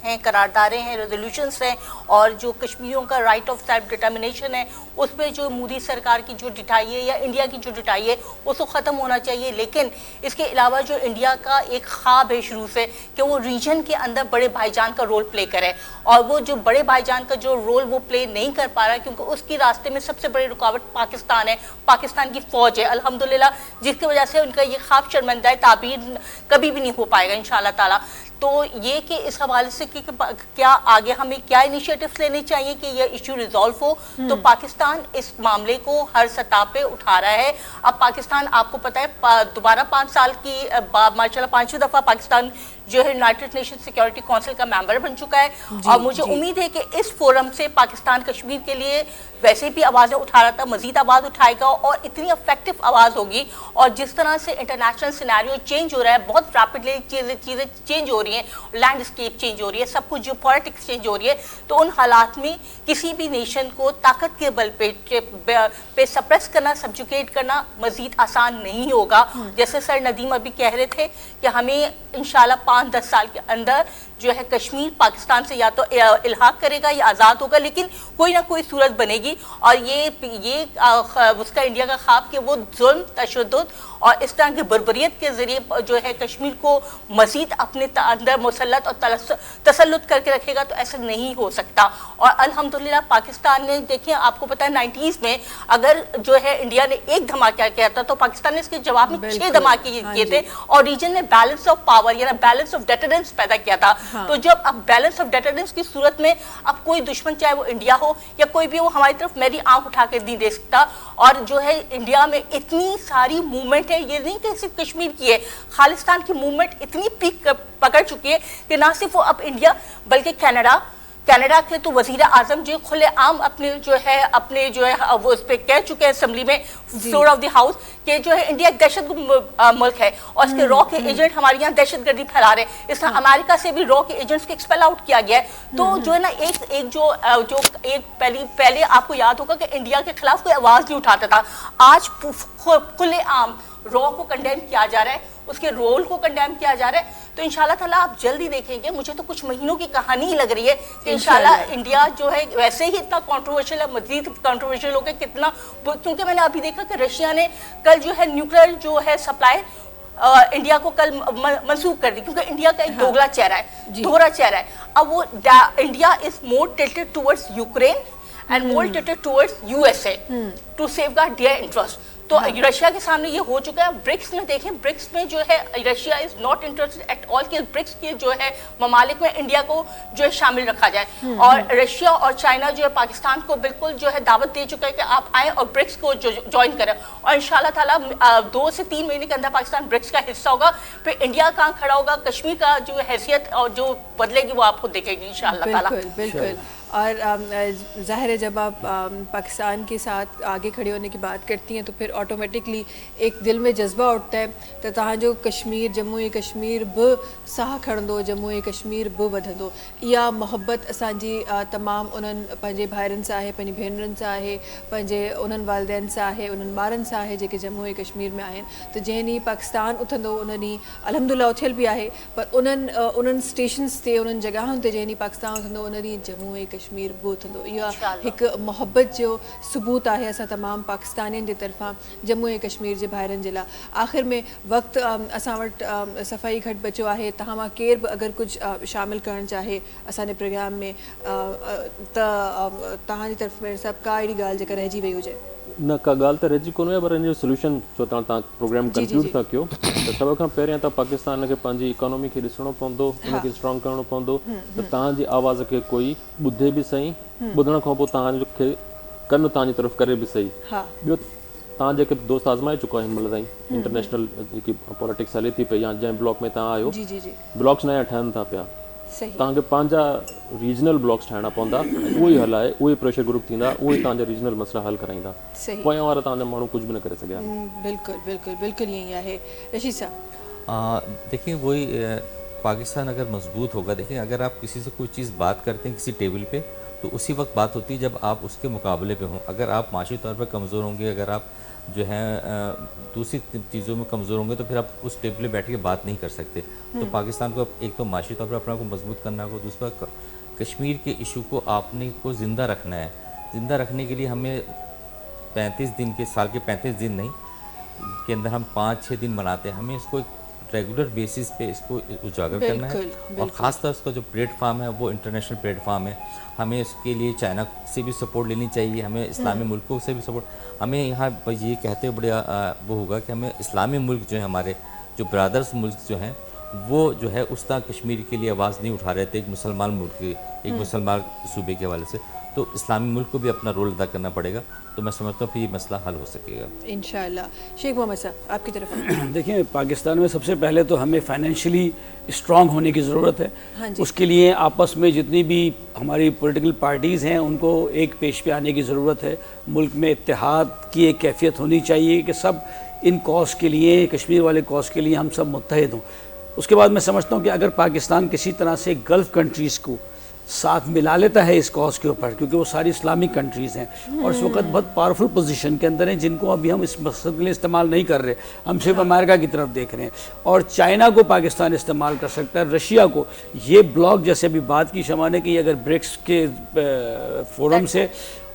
हैं करारदारें हैं, रेजोल्यूशंस हैं, और जो कश्मीरियों का राइट ऑफ सेल्फ डिटर्मिनेशन है, उस पर जो मोदी सरकार की जो डिटाई है या इंडिया की जो डिटाई है वो तो ख़त्म होना चाहिए। लेकिन इसके अलावा जो इंडिया का एक ख्वाब है शुरू से कि वो रीजन के अंदर बड़े भाईजान का रोल प्ले करे, और वो जो बड़े भाईजान का जो रोल वो प्ले नहीं कर पा रहा, क्योंकि उसके रास्ते में सबसे बड़ी रुकावट पाकिस्तान है, पाकिस्तान की फ़ौज है अल्हम्दुलिल्लाह, जिसकी वजह से उनका ये ख्वाब शर्मंदाई ताबीर कभी भी नहीं हो पाएगा इंशाल्लाह ताला। तो ये कि इस हवाले से कि क्या आगे हमें क्या इनिशिएटिव्स लेने चाहिए कि ये इशू रिजॉल्व हो, तो पाकिस्तान इस मामले को हर सतह पे उठा रहा है। अब पाकिस्तान, आपको पता है, दोबारा 5 साल की माशाल्लाह 5वीं दफ़ा पाकिस्तान जो है यूनाइटेड नेशन सिक्योरिटी काउंसिल का मेंबर बन चुका है, और मुझे उम्मीद है कि इस फोरम से पाकिस्तान कश्मीर के लिए वैसे भी आवाज़ें उठा रहा था, मजीद आवाज़ उठाएगा, और इतनी इफेक्टिव आवाज़ होगी। और जिस तरह से इंटरनेशनल सिनेरियो चेंज हो रहा है, बहुत रैपिडली चीज़ें चेंज हो रही हैं, लैंडस्केप चेंज हो रही है, सब कुछ जो पॉलिटिक्स चेंज हो रही है, तो उन हालात में किसी भी नेशन को ताकत के बल पे सप्रेस करना, सब्जुकेट करना मजीद आसान नहीं होगा। जैसे सर नदीम अभी कह रहे थे कि हमें इंशाल्लाह 5-10 साल के अंदर جو ہے کشمیر پاکستان سے یا تو الحاق کرے گا یا آزاد ہوگا، لیکن کوئی نہ کوئی صورت بنے گی. اور یہ اس کا انڈیا کا خواب کہ وہ ظلم، تشدد اور اس طرح کی بربریت کے ذریعے جو ہے کشمیر کو مزید اپنے اندر مسلط اور تسلط کر کے رکھے گا، تو ایسا نہیں ہو سکتا. اور الحمدللہ پاکستان نے دیکھیں، آپ کو پتہ ہے 90s میں اگر جو ہے انڈیا نے ایک دھماکہ کیا تھا تو پاکستان نے اس کے جواب میں 6 دھماکے کیے تھے، اور ریجن میں بیلنس آف پاور یعنی بیلنس آف ڈیٹرنس پیدا کیا تھا. تو جب اب بیلنس آف ڈیٹرنس کی صورت میں اب کوئی دشمن چاہے وہ انڈیا ہو یا کوئی بھی ہو ہماری طرف میری آنکھ اٹھا کے نہیں دے سکتا. اور جو ہے انڈیا میں اتنی ساری موومنٹ ہے، یہ نہیں کہ صرف کشمیر کی ہے، خالصتان کی موومنٹ اتنی پیک پکڑ چکی ہے کہ نہ صرف وہ اب انڈیا بلکہ کینیڈا کے تو وزیر اعظم جو کھلے عام اپنے جو ہے وہ اس پہ کہہ چکے ہیں اسمبلی میں فلور آف دی ہاؤس کہ جو ہے انڈیا ایک دہشت ملک ہے اور اس کے را کے ایجنٹ ہمارے یہاں دہشت گردی پھیلا رہے ہیں. اس طرح امریکہ سے بھی را کے ایجنٹس کو ایکسپیل آؤٹ کیا گیا ہے. تو جو ہے نا ایک پہلے آپ کو یاد ہوگا کہ انڈیا کے خلاف کوئی آواز نہیں اٹھاتا تھا. آج کھلے عام را کو کنڈیم کیا جا رہا ہے، اس کے رول کو کنڈیم کیا جا رہا ہے. تو انشاءاللہ تعالیٰ آپ جلدی دیکھیں گے. مجھے تو کچھ مہینوں کی کہانی ہی لگ رہی ہے کہ انشاءاللہ انڈیا جو ہے ویسے ہی اتنا کنٹروورشل ہے، مزید کنٹروورشل ہو گیا کتنا، کیونکہ میں نے ابھی دیکھا کہ رشیا نے کل جو ہے نیوکلیر جو ہے سپلائی انڈیا کو کل منسوخ کر دی، کیونکہ انڈیا کا ایک دوگلا چہرہ ہے، دوہرا چہرہ ہے. اب وہ India is more tilted towards Ukraine and more tilted towards USA to safeguard their interest. تو رشیا کے سامنے یہ ہو چکا ہے. برکس میں دیکھیں، برکس میں جو ہے Russia is not interested at all کہ برکس کے جو ہے ممالک میں انڈیا کو جو ہے شامل رکھا جائے. اور رشیا اور چائنا جو ہے پاکستان کو بالکل جو ہے دعوت دے چکا ہے کہ آپ آئیں اور برکس کو جوائن کریں. اور انشاءاللہ تعالیٰ 2 سے 3 مہینے کے اندر پاکستان برکس کا حصہ ہوگا. پھر انڈیا کہاں کھڑا ہوگا، کشمیر کا جو حیثیت اور جو بدلے گی وہ آپ خود دیکھیں گے انشاءاللہ تعالیٰ. بالکل. اور ظاہر ہے جب آپ پاکستان کے ساتھ آگے کھڑے ہونے کی بات کرتی ہیں تو پھر آٹومیٹکلی ایک دل میں جذبہ اٹھتا ہے تو تہاں جو کشمیر جموں کشمیر ب ساہ کھڑندو جموں کشمیر ب वधंदो. इहा मोहब्बत असांजी तमामु उन्हनि पंहिंजे भाइरनि सां आहे, पंहिंजी भेनरुनि सां आहे, पंहिंजे उन्हनि वालदेन सां आहे, उन्हनि ॿारनि सां आहे जेके जम्मू कश्मीर में आहिनि. त जंहिं ॾींहुं पाकिस्तान उथंदो उन ॾींहुं अलहमदुलिल्लाह उथियल बि आहे, पर उन्हनि स्टेशन्स ते उन्हनि जॻहियुनि ते जंहिं ॾींहुं पाकिस्तान उथंदो उन ॾींहुं जम्मू कश्मीर बि उथंदो. इहा हिकु मोहब्बत जो सबूत आहे असां तमामु पाकिस्तानियुनि जे तरफ़ां जम्मू कश्मीर जे भाइरनि जे लाइ. आख़िर में वक़्तु असां वटि सफ़ाई घटि बचियो आहे. तव्हां मां केर बि अगरि कुझु शामिलु करणु चाहे असांजे प्रोग्राम में त तव्हांजी तरफ़ में सभु का अहिड़ी ॻाल्हि जेका रहिजी वई हुजे? न का ॻाल्हि त रहिजी कोन हुई, पर हिन जो सोल्यूशन छो तव्हां प्रोग्राम कंक्लूड था कयो त सभ खां पहिरियां त पाकिस्तान खे पंहिंजी इकोनॉमी खे ॾिसणो पवंदो, हुनखे स्ट्रॉन्ग करणो पवंदो त तव्हांजी आवाज़ खे कोई ॿुधे बि सही, ॿुधण खां पोइ तव्हांखे कनि तव्हांजी तरफ़ करे बि सही. ॿियो तव्हां जेके दोस्त आज़माए चुका आहिनि हिन महिल ताईं इंटरनेशनल जेकी पॉलिटिक्स हले थी पई या जंहिं ब्लॉक में तव्हां आहियो, ब्लॉक्स नया ठहनि था पिया. तव्हांखे पंहिंजा रीजनल ब्लॉक्स ठाहिणा पवंदा, उहो ई हलाए, उहे प्रेशर ग्रुप थींदा, उहे ई तव्हांजा रीजनल मसइला हल कराईंदा. पोयां वारा तव्हांजा माण्हू कुझु बि न करे सघिया. बिल्कुलु बिल्कुलु बिल्कुलु ईअं ई आहे. रशीद साहब देखिए वही पाकिस्तान अगर मजबूत होगा, देखिए अगर आप किसी से कोई चीज़ बात करते हैं किसी टेबल पे तो उसी वक्त बात होती है जब आप उसके मुकाबले पे हों. अगर आप माशी तौर पर कमज़ोर होंगे, अगर आप जो है दूसरी चीज़ों में कमज़ोर होंगे तो फिर आप उस टेबल पे बैठ के बात नहीं कर सकते. तो पाकिस्तान को एक तो माशी तौर पर अपना को मजबूत करना होगा, दूसरा कश्मीर के इशू को आपने को ज़िंदा रखना है. ज़िंदा रखने के लिए हमें 35 दिन के साल के 35 दिन नहीं के अंदर हम 5-6 दिन मनाते हैं, हमें इसको रेगुलर बेसिस पे इसको उजागर करना है. और ख़ासतौर उसका जो प्लेटफार्म है वो इंटरनेशनल प्लेटफार्म है. हमें इसके लिए चाइना से भी सपोर्ट लेनी चाहिए, हमें इस्लामी मुल्कों से भी सपोर्ट. हमें यहाँ ये कहते बड़े वो होगा कि हमें इस्लामी मुल्क जो है हमारे जो ब्रदर्स मुल्क जो हैं वो जो है उस तरह कश्मीर के लिए आवाज़ नहीं उठा रहे थे एक मुसलमान मुल्क के एक मुसलमान सूबे के हवाले से. तो इस्लामी मुल्क को भी अपना रोल अदा करना पड़ेगा. तो मैं समझता हूँ फिर ये मसला हल हो सकेगा इंशाअल्लाह. शेख मोहम्मद साहब आपकी तरफ. देखिए पाकिस्तान में सबसे पहले तो हमें फाइनेंशियली स्ट्रॉन्ग होने की ज़रूरत है. उसके लिए आपस में जितनी भी हमारी पॉलिटिकल पार्टीज़ हैं उनको एक पेश पे आने की ज़रूरत है. मुल्क में इत्तेहाद की एक कैफियत होनी चाहिए कि सब इन कॉज के लिए, कश्मीर वाले कॉज के लिए हम सब मुत्तहिद हों. उसके बाद मैं समझता हूँ कि अगर पाकिस्तान किसी तरह से गल्फ़ कंट्रीज़ को ساتھ ملا لیتا ہے اس کاز کے اوپر، کیونکہ وہ ساری اسلامک کنٹریز ہیں اور اس وقت بہت پاورفل پوزیشن کے اندر ہیں، جن کو ابھی ہم اس مقصد کے لیے استعمال نہیں کر رہے، ہم صرف امریکہ کی طرف دیکھ رہے ہیں. اور چائنا کو پاکستان استعمال کر سکتا ہے، رشیا کو. یہ بلاک جیسے ابھی بات کی شمع نے کہ اگر برکس کے فورم سے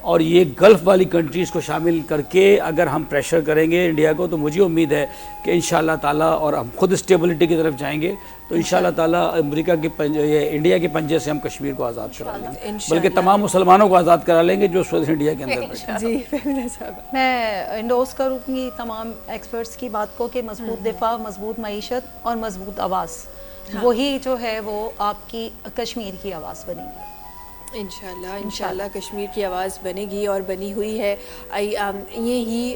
اور یہ گلف والی کنٹریز کو شامل کر کے اگر ہم پریشر کریں گے انڈیا کو، تو مجھے امید ہے کہ انشاءاللہ تعالیٰ، اور ہم خود اسٹیبلٹی کی طرف جائیں گے تو انشاءاللہ تعالیٰ امریکہ کے انڈیا کے پنجے سے ہم کشمیر کو آزاد کرا لیں گے، بلکہ تمام مسلمانوں کو آزاد کرا لیں گے جو اس وقت انڈیا کے اندر بیٹھے. جی فہمیدہ صاحب، میں انڈوز کروں گی تمام ایکسپرٹس کی بات کو کہ مضبوط دفاع، مضبوط معیشت اور مضبوط آواز، وہی جو ہے وہ آپ کی کشمیر کی آواز بنے گی. انشاءاللہ کشمیر کی آواز بنے گی اور بنی ہوئی ہے. یہی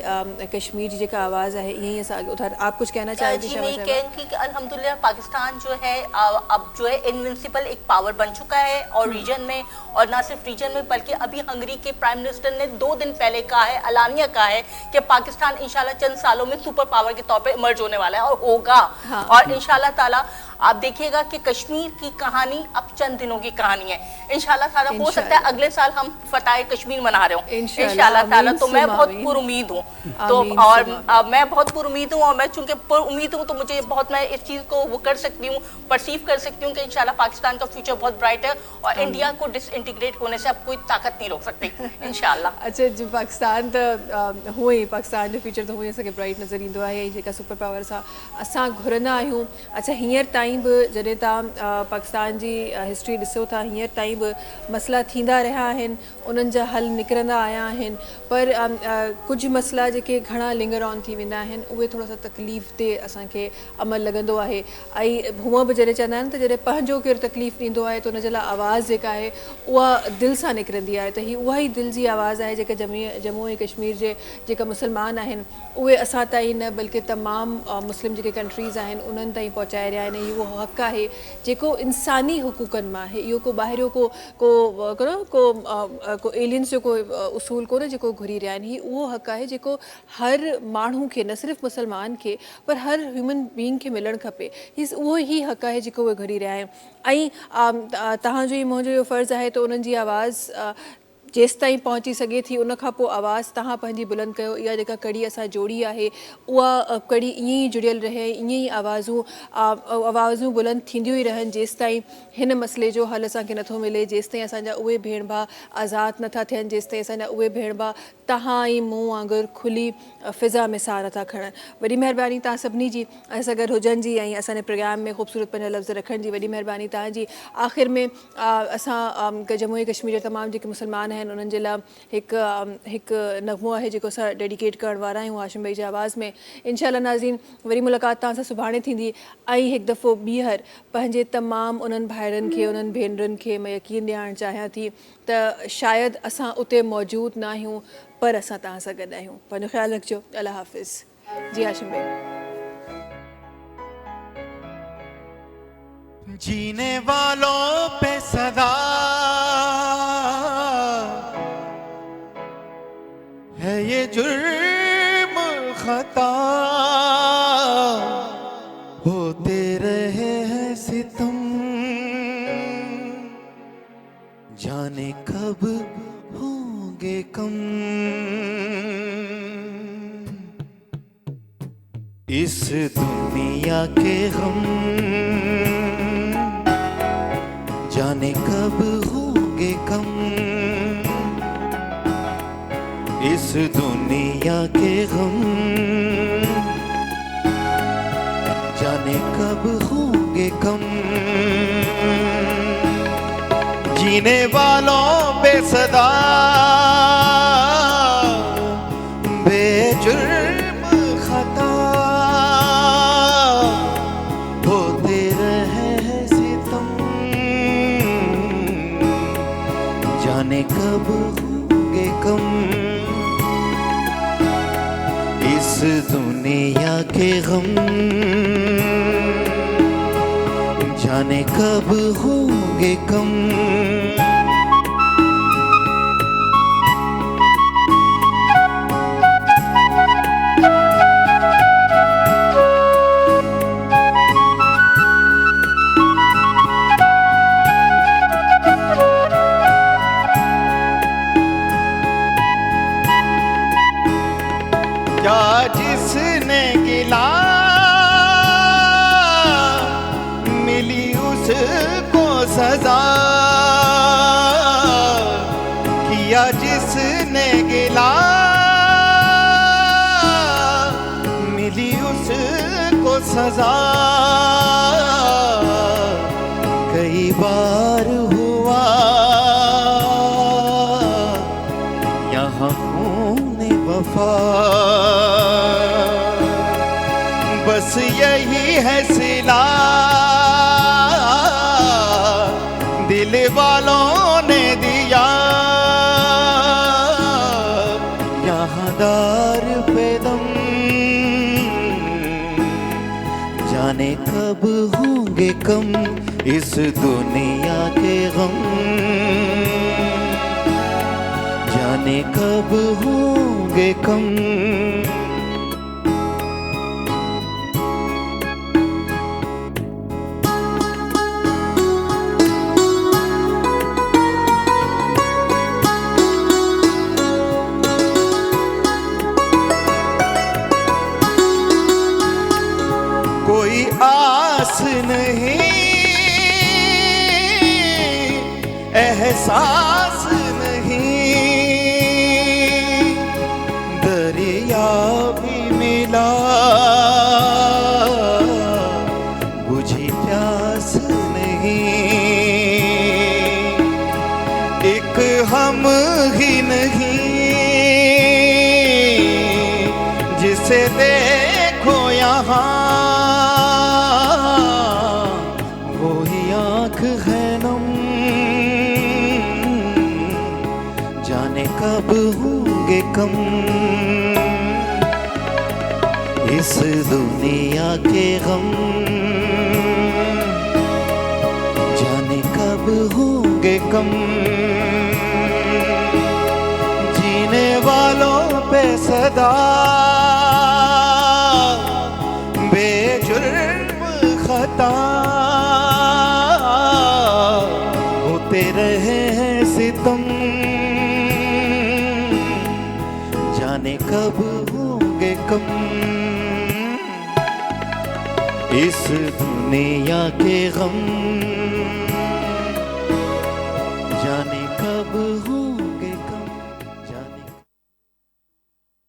کشمیر جی کا آواز ہے. یہی ادھر آپ کچھ کہنا چاہیں گے؟ جی میں یہ کہیں گی کہ الحمدللہ پاکستان جو ہے اب جو ہے انونسیبل ایک پاور بن چکا ہے، اور ریجن میں، اور نہ صرف ریجن میں بلکہ ابھی ہنگری کے پرائم منسٹر نے 2 دن پہلے کہا ہے، اعلانیہ کہا ہے کہ پاکستان انشاءاللہ چند سالوں میں سپر پاور کے طور پہ ایمرج ہونے والا ہے اور ہوگا. اور انشاءاللہ تعالیٰ آپ دیکھیے گا کہ کشمیر کی کہانی اب چند دنوں کی کہانی ہے. انشاءاللہ تعالیٰ ہو سکتا ہے اگلے سال ہم فتح کشمیر منا رہے ہوں انشاءاللہ تعالیٰ. تو میں بہت پر امید ہوں، تو اور میں بہت پر امید ہوں، اور میں چونکہ پر امید ہوں تو مجھے بہت، میں اس چیز کو وہ کر سکتی ہوں، پرسیو کر سکتی ہوں کہ انشاءاللہ پاکستان کا فیوچر بہت برائٹ ہے، اور انڈیا کو ڈس انٹیگریٹ ہونے سے اب کوئی طاقت نہیں روک سکتی انشاءاللہ. اچھا جو پاکستان تو ہوئی، پاکستان جو فیوچر تو ہوئی असांखे ब्राइट नज़र ईंदो आहे जेका सुपर पावर सां असां घुरंदा आहियूं. अच्छा हींअर ताईं बि जॾहिं तव्हां पाकिस्तान जी हिस्ट्री ॾिसो था, हींअर ताईं बि मसइला थींदा रहिया आहिनि, उन्हनि जा हल निकिरंदा आया आहिनि, पर कुझु मसइला जेके घणा लिंगर ऑन थी वेंदा आहिनि उहे थोरा सा तकलीफ़ ते असांखे अमल लॻंदो आहे. ऐं हूअं बि जॾहिं चवंदा आहिनि त जॾहिं पंहिंजो केरु तकलीफ़ ॾींदो आहे त उन जे लाइ आवाज़ जेका आहे उहा दिलि सां निकिरंदी आहे. त हीअ उहा ई दिलि जी आवाज़ आहे जेका जम्मू ऐं कश्मीर जे जेका मुस्लमान आहिनि उहे असां ताईं न बल्कि तमामु मुस्लिम जेके कंट्रीज़ आहिनि उन्हनि ताईं पहुचाए रहिया आहिनि. इहो हक़ आहे जेको इंसानी हुकूकनि मां आहे. इहो को ॿाहिरियों को एलियंस जो को उसूल कोन्हे जेको घुरी रहिया आहिनि. हीउ उहो हक़ आहे जेको हर माण्हू खे, न सिर्फ़ु मुस्लमान खे पर हर ह्यूमन बीइंग खे मिलणु खपे. उहो ई हक़ आहे जेको उहे घुरी रहिया आहिनि. ऐं तव्हांजो ई मुंहिंजो इहो फ़र्ज़ु आहे त उन्हनि जी आवाज़ जेसि ताईं पहुची सघे थी उन खां पोइ आवाज़ तव्हां पंहिंजी बुलंद कयो. इहा जेका कड़ी असां जोड़ी आहे उहा कड़ी ईअं ई जुड़ियल रहे, ईअं ई आवाज़ूं बुलंद थींदियूं ई रहनि जेसि ताईं हिन मसइले जो हल असांखे नथो मिले, जेसि ताईं असांजा उहे भेण भाउ आज़ादु नथा थियनि, जेसि ताईं असांजा उहे भेण भाउ तव्हां ऐं मूं वांगुरु खुली फ़िज़ा में साह नथा खणनि. वॾी महिरबानी तव्हां सभिनी जी असां सां गॾु हुजनि जी ऐं असांजे प्रोग्राम में ख़ूबसूरत पंहिंजा लफ़्ज़ रखण जी वॾी महिरबानी तव्हांजी. आख़िर में असां जम्मू ऐं कश्मीर जा तमामु जेके मुस्लमान आहिनि उन्हनि जे लाइ हिकु नग़मो आहे जेको असां डेडिकेट करण वारा आहियूं हाशिम भाई जी आवाज़ में. इंशाअल्लाह नाज़रीन वरी मुलाक़ात तव्हां सां सुभाणे थींदी. ऐं हिकु दफ़ो ॿीहर पंहिंजे तमामु उन्हनि भाइरनि खे, उन्हनि भेनरुनि खे मां यकीन ॾियारणु चाहियां थी त शायदि असां उते मौजूदु न आहियूं पर असां तव्हां सां गॾु आहियूं. पंहिंजो ख़्यालु रखिजो. अल्लाह हाफ़िज़. जी हाशिम भाई. जीने वालों पे सदा है ये जुर्म खता, होते रहे हैं सितम, जाने कब होंगे कम. इस दुनिया के हम जाने कब होंगे कम. इस दुनिया के गम जाने कब होंगे कम. जीने वालों बेसदा बेजुर्म खता, होते रहे हैं सितम, जाने कब होंगे कम. इस दुनिया के गम जाने कब होंगे कम. किया जिसने गिला मिली उसको सजा किया जिसने गिला मिली उसको सजा कई बार हुआ यहाँ खून वफा बस यही है सिला दिल वालों ने दिया यहाँ दार पे दम जाने कब होंगे कम इस दुनिया के गम जाने कब होंगे कम कोई आस नहीं एहसास नहीं दरिया भी मिला बुझी प्यास नहीं एक हम ही नहीं जिसे देखो यहाँ है नम जाने कब होंगे कम इस दुनिया के गम जाने कब होंगे कम जीने वालों पे सदा बेजुर्म खता रहे हैं सितम जाने कब होंगे कम इस दुनिया के गम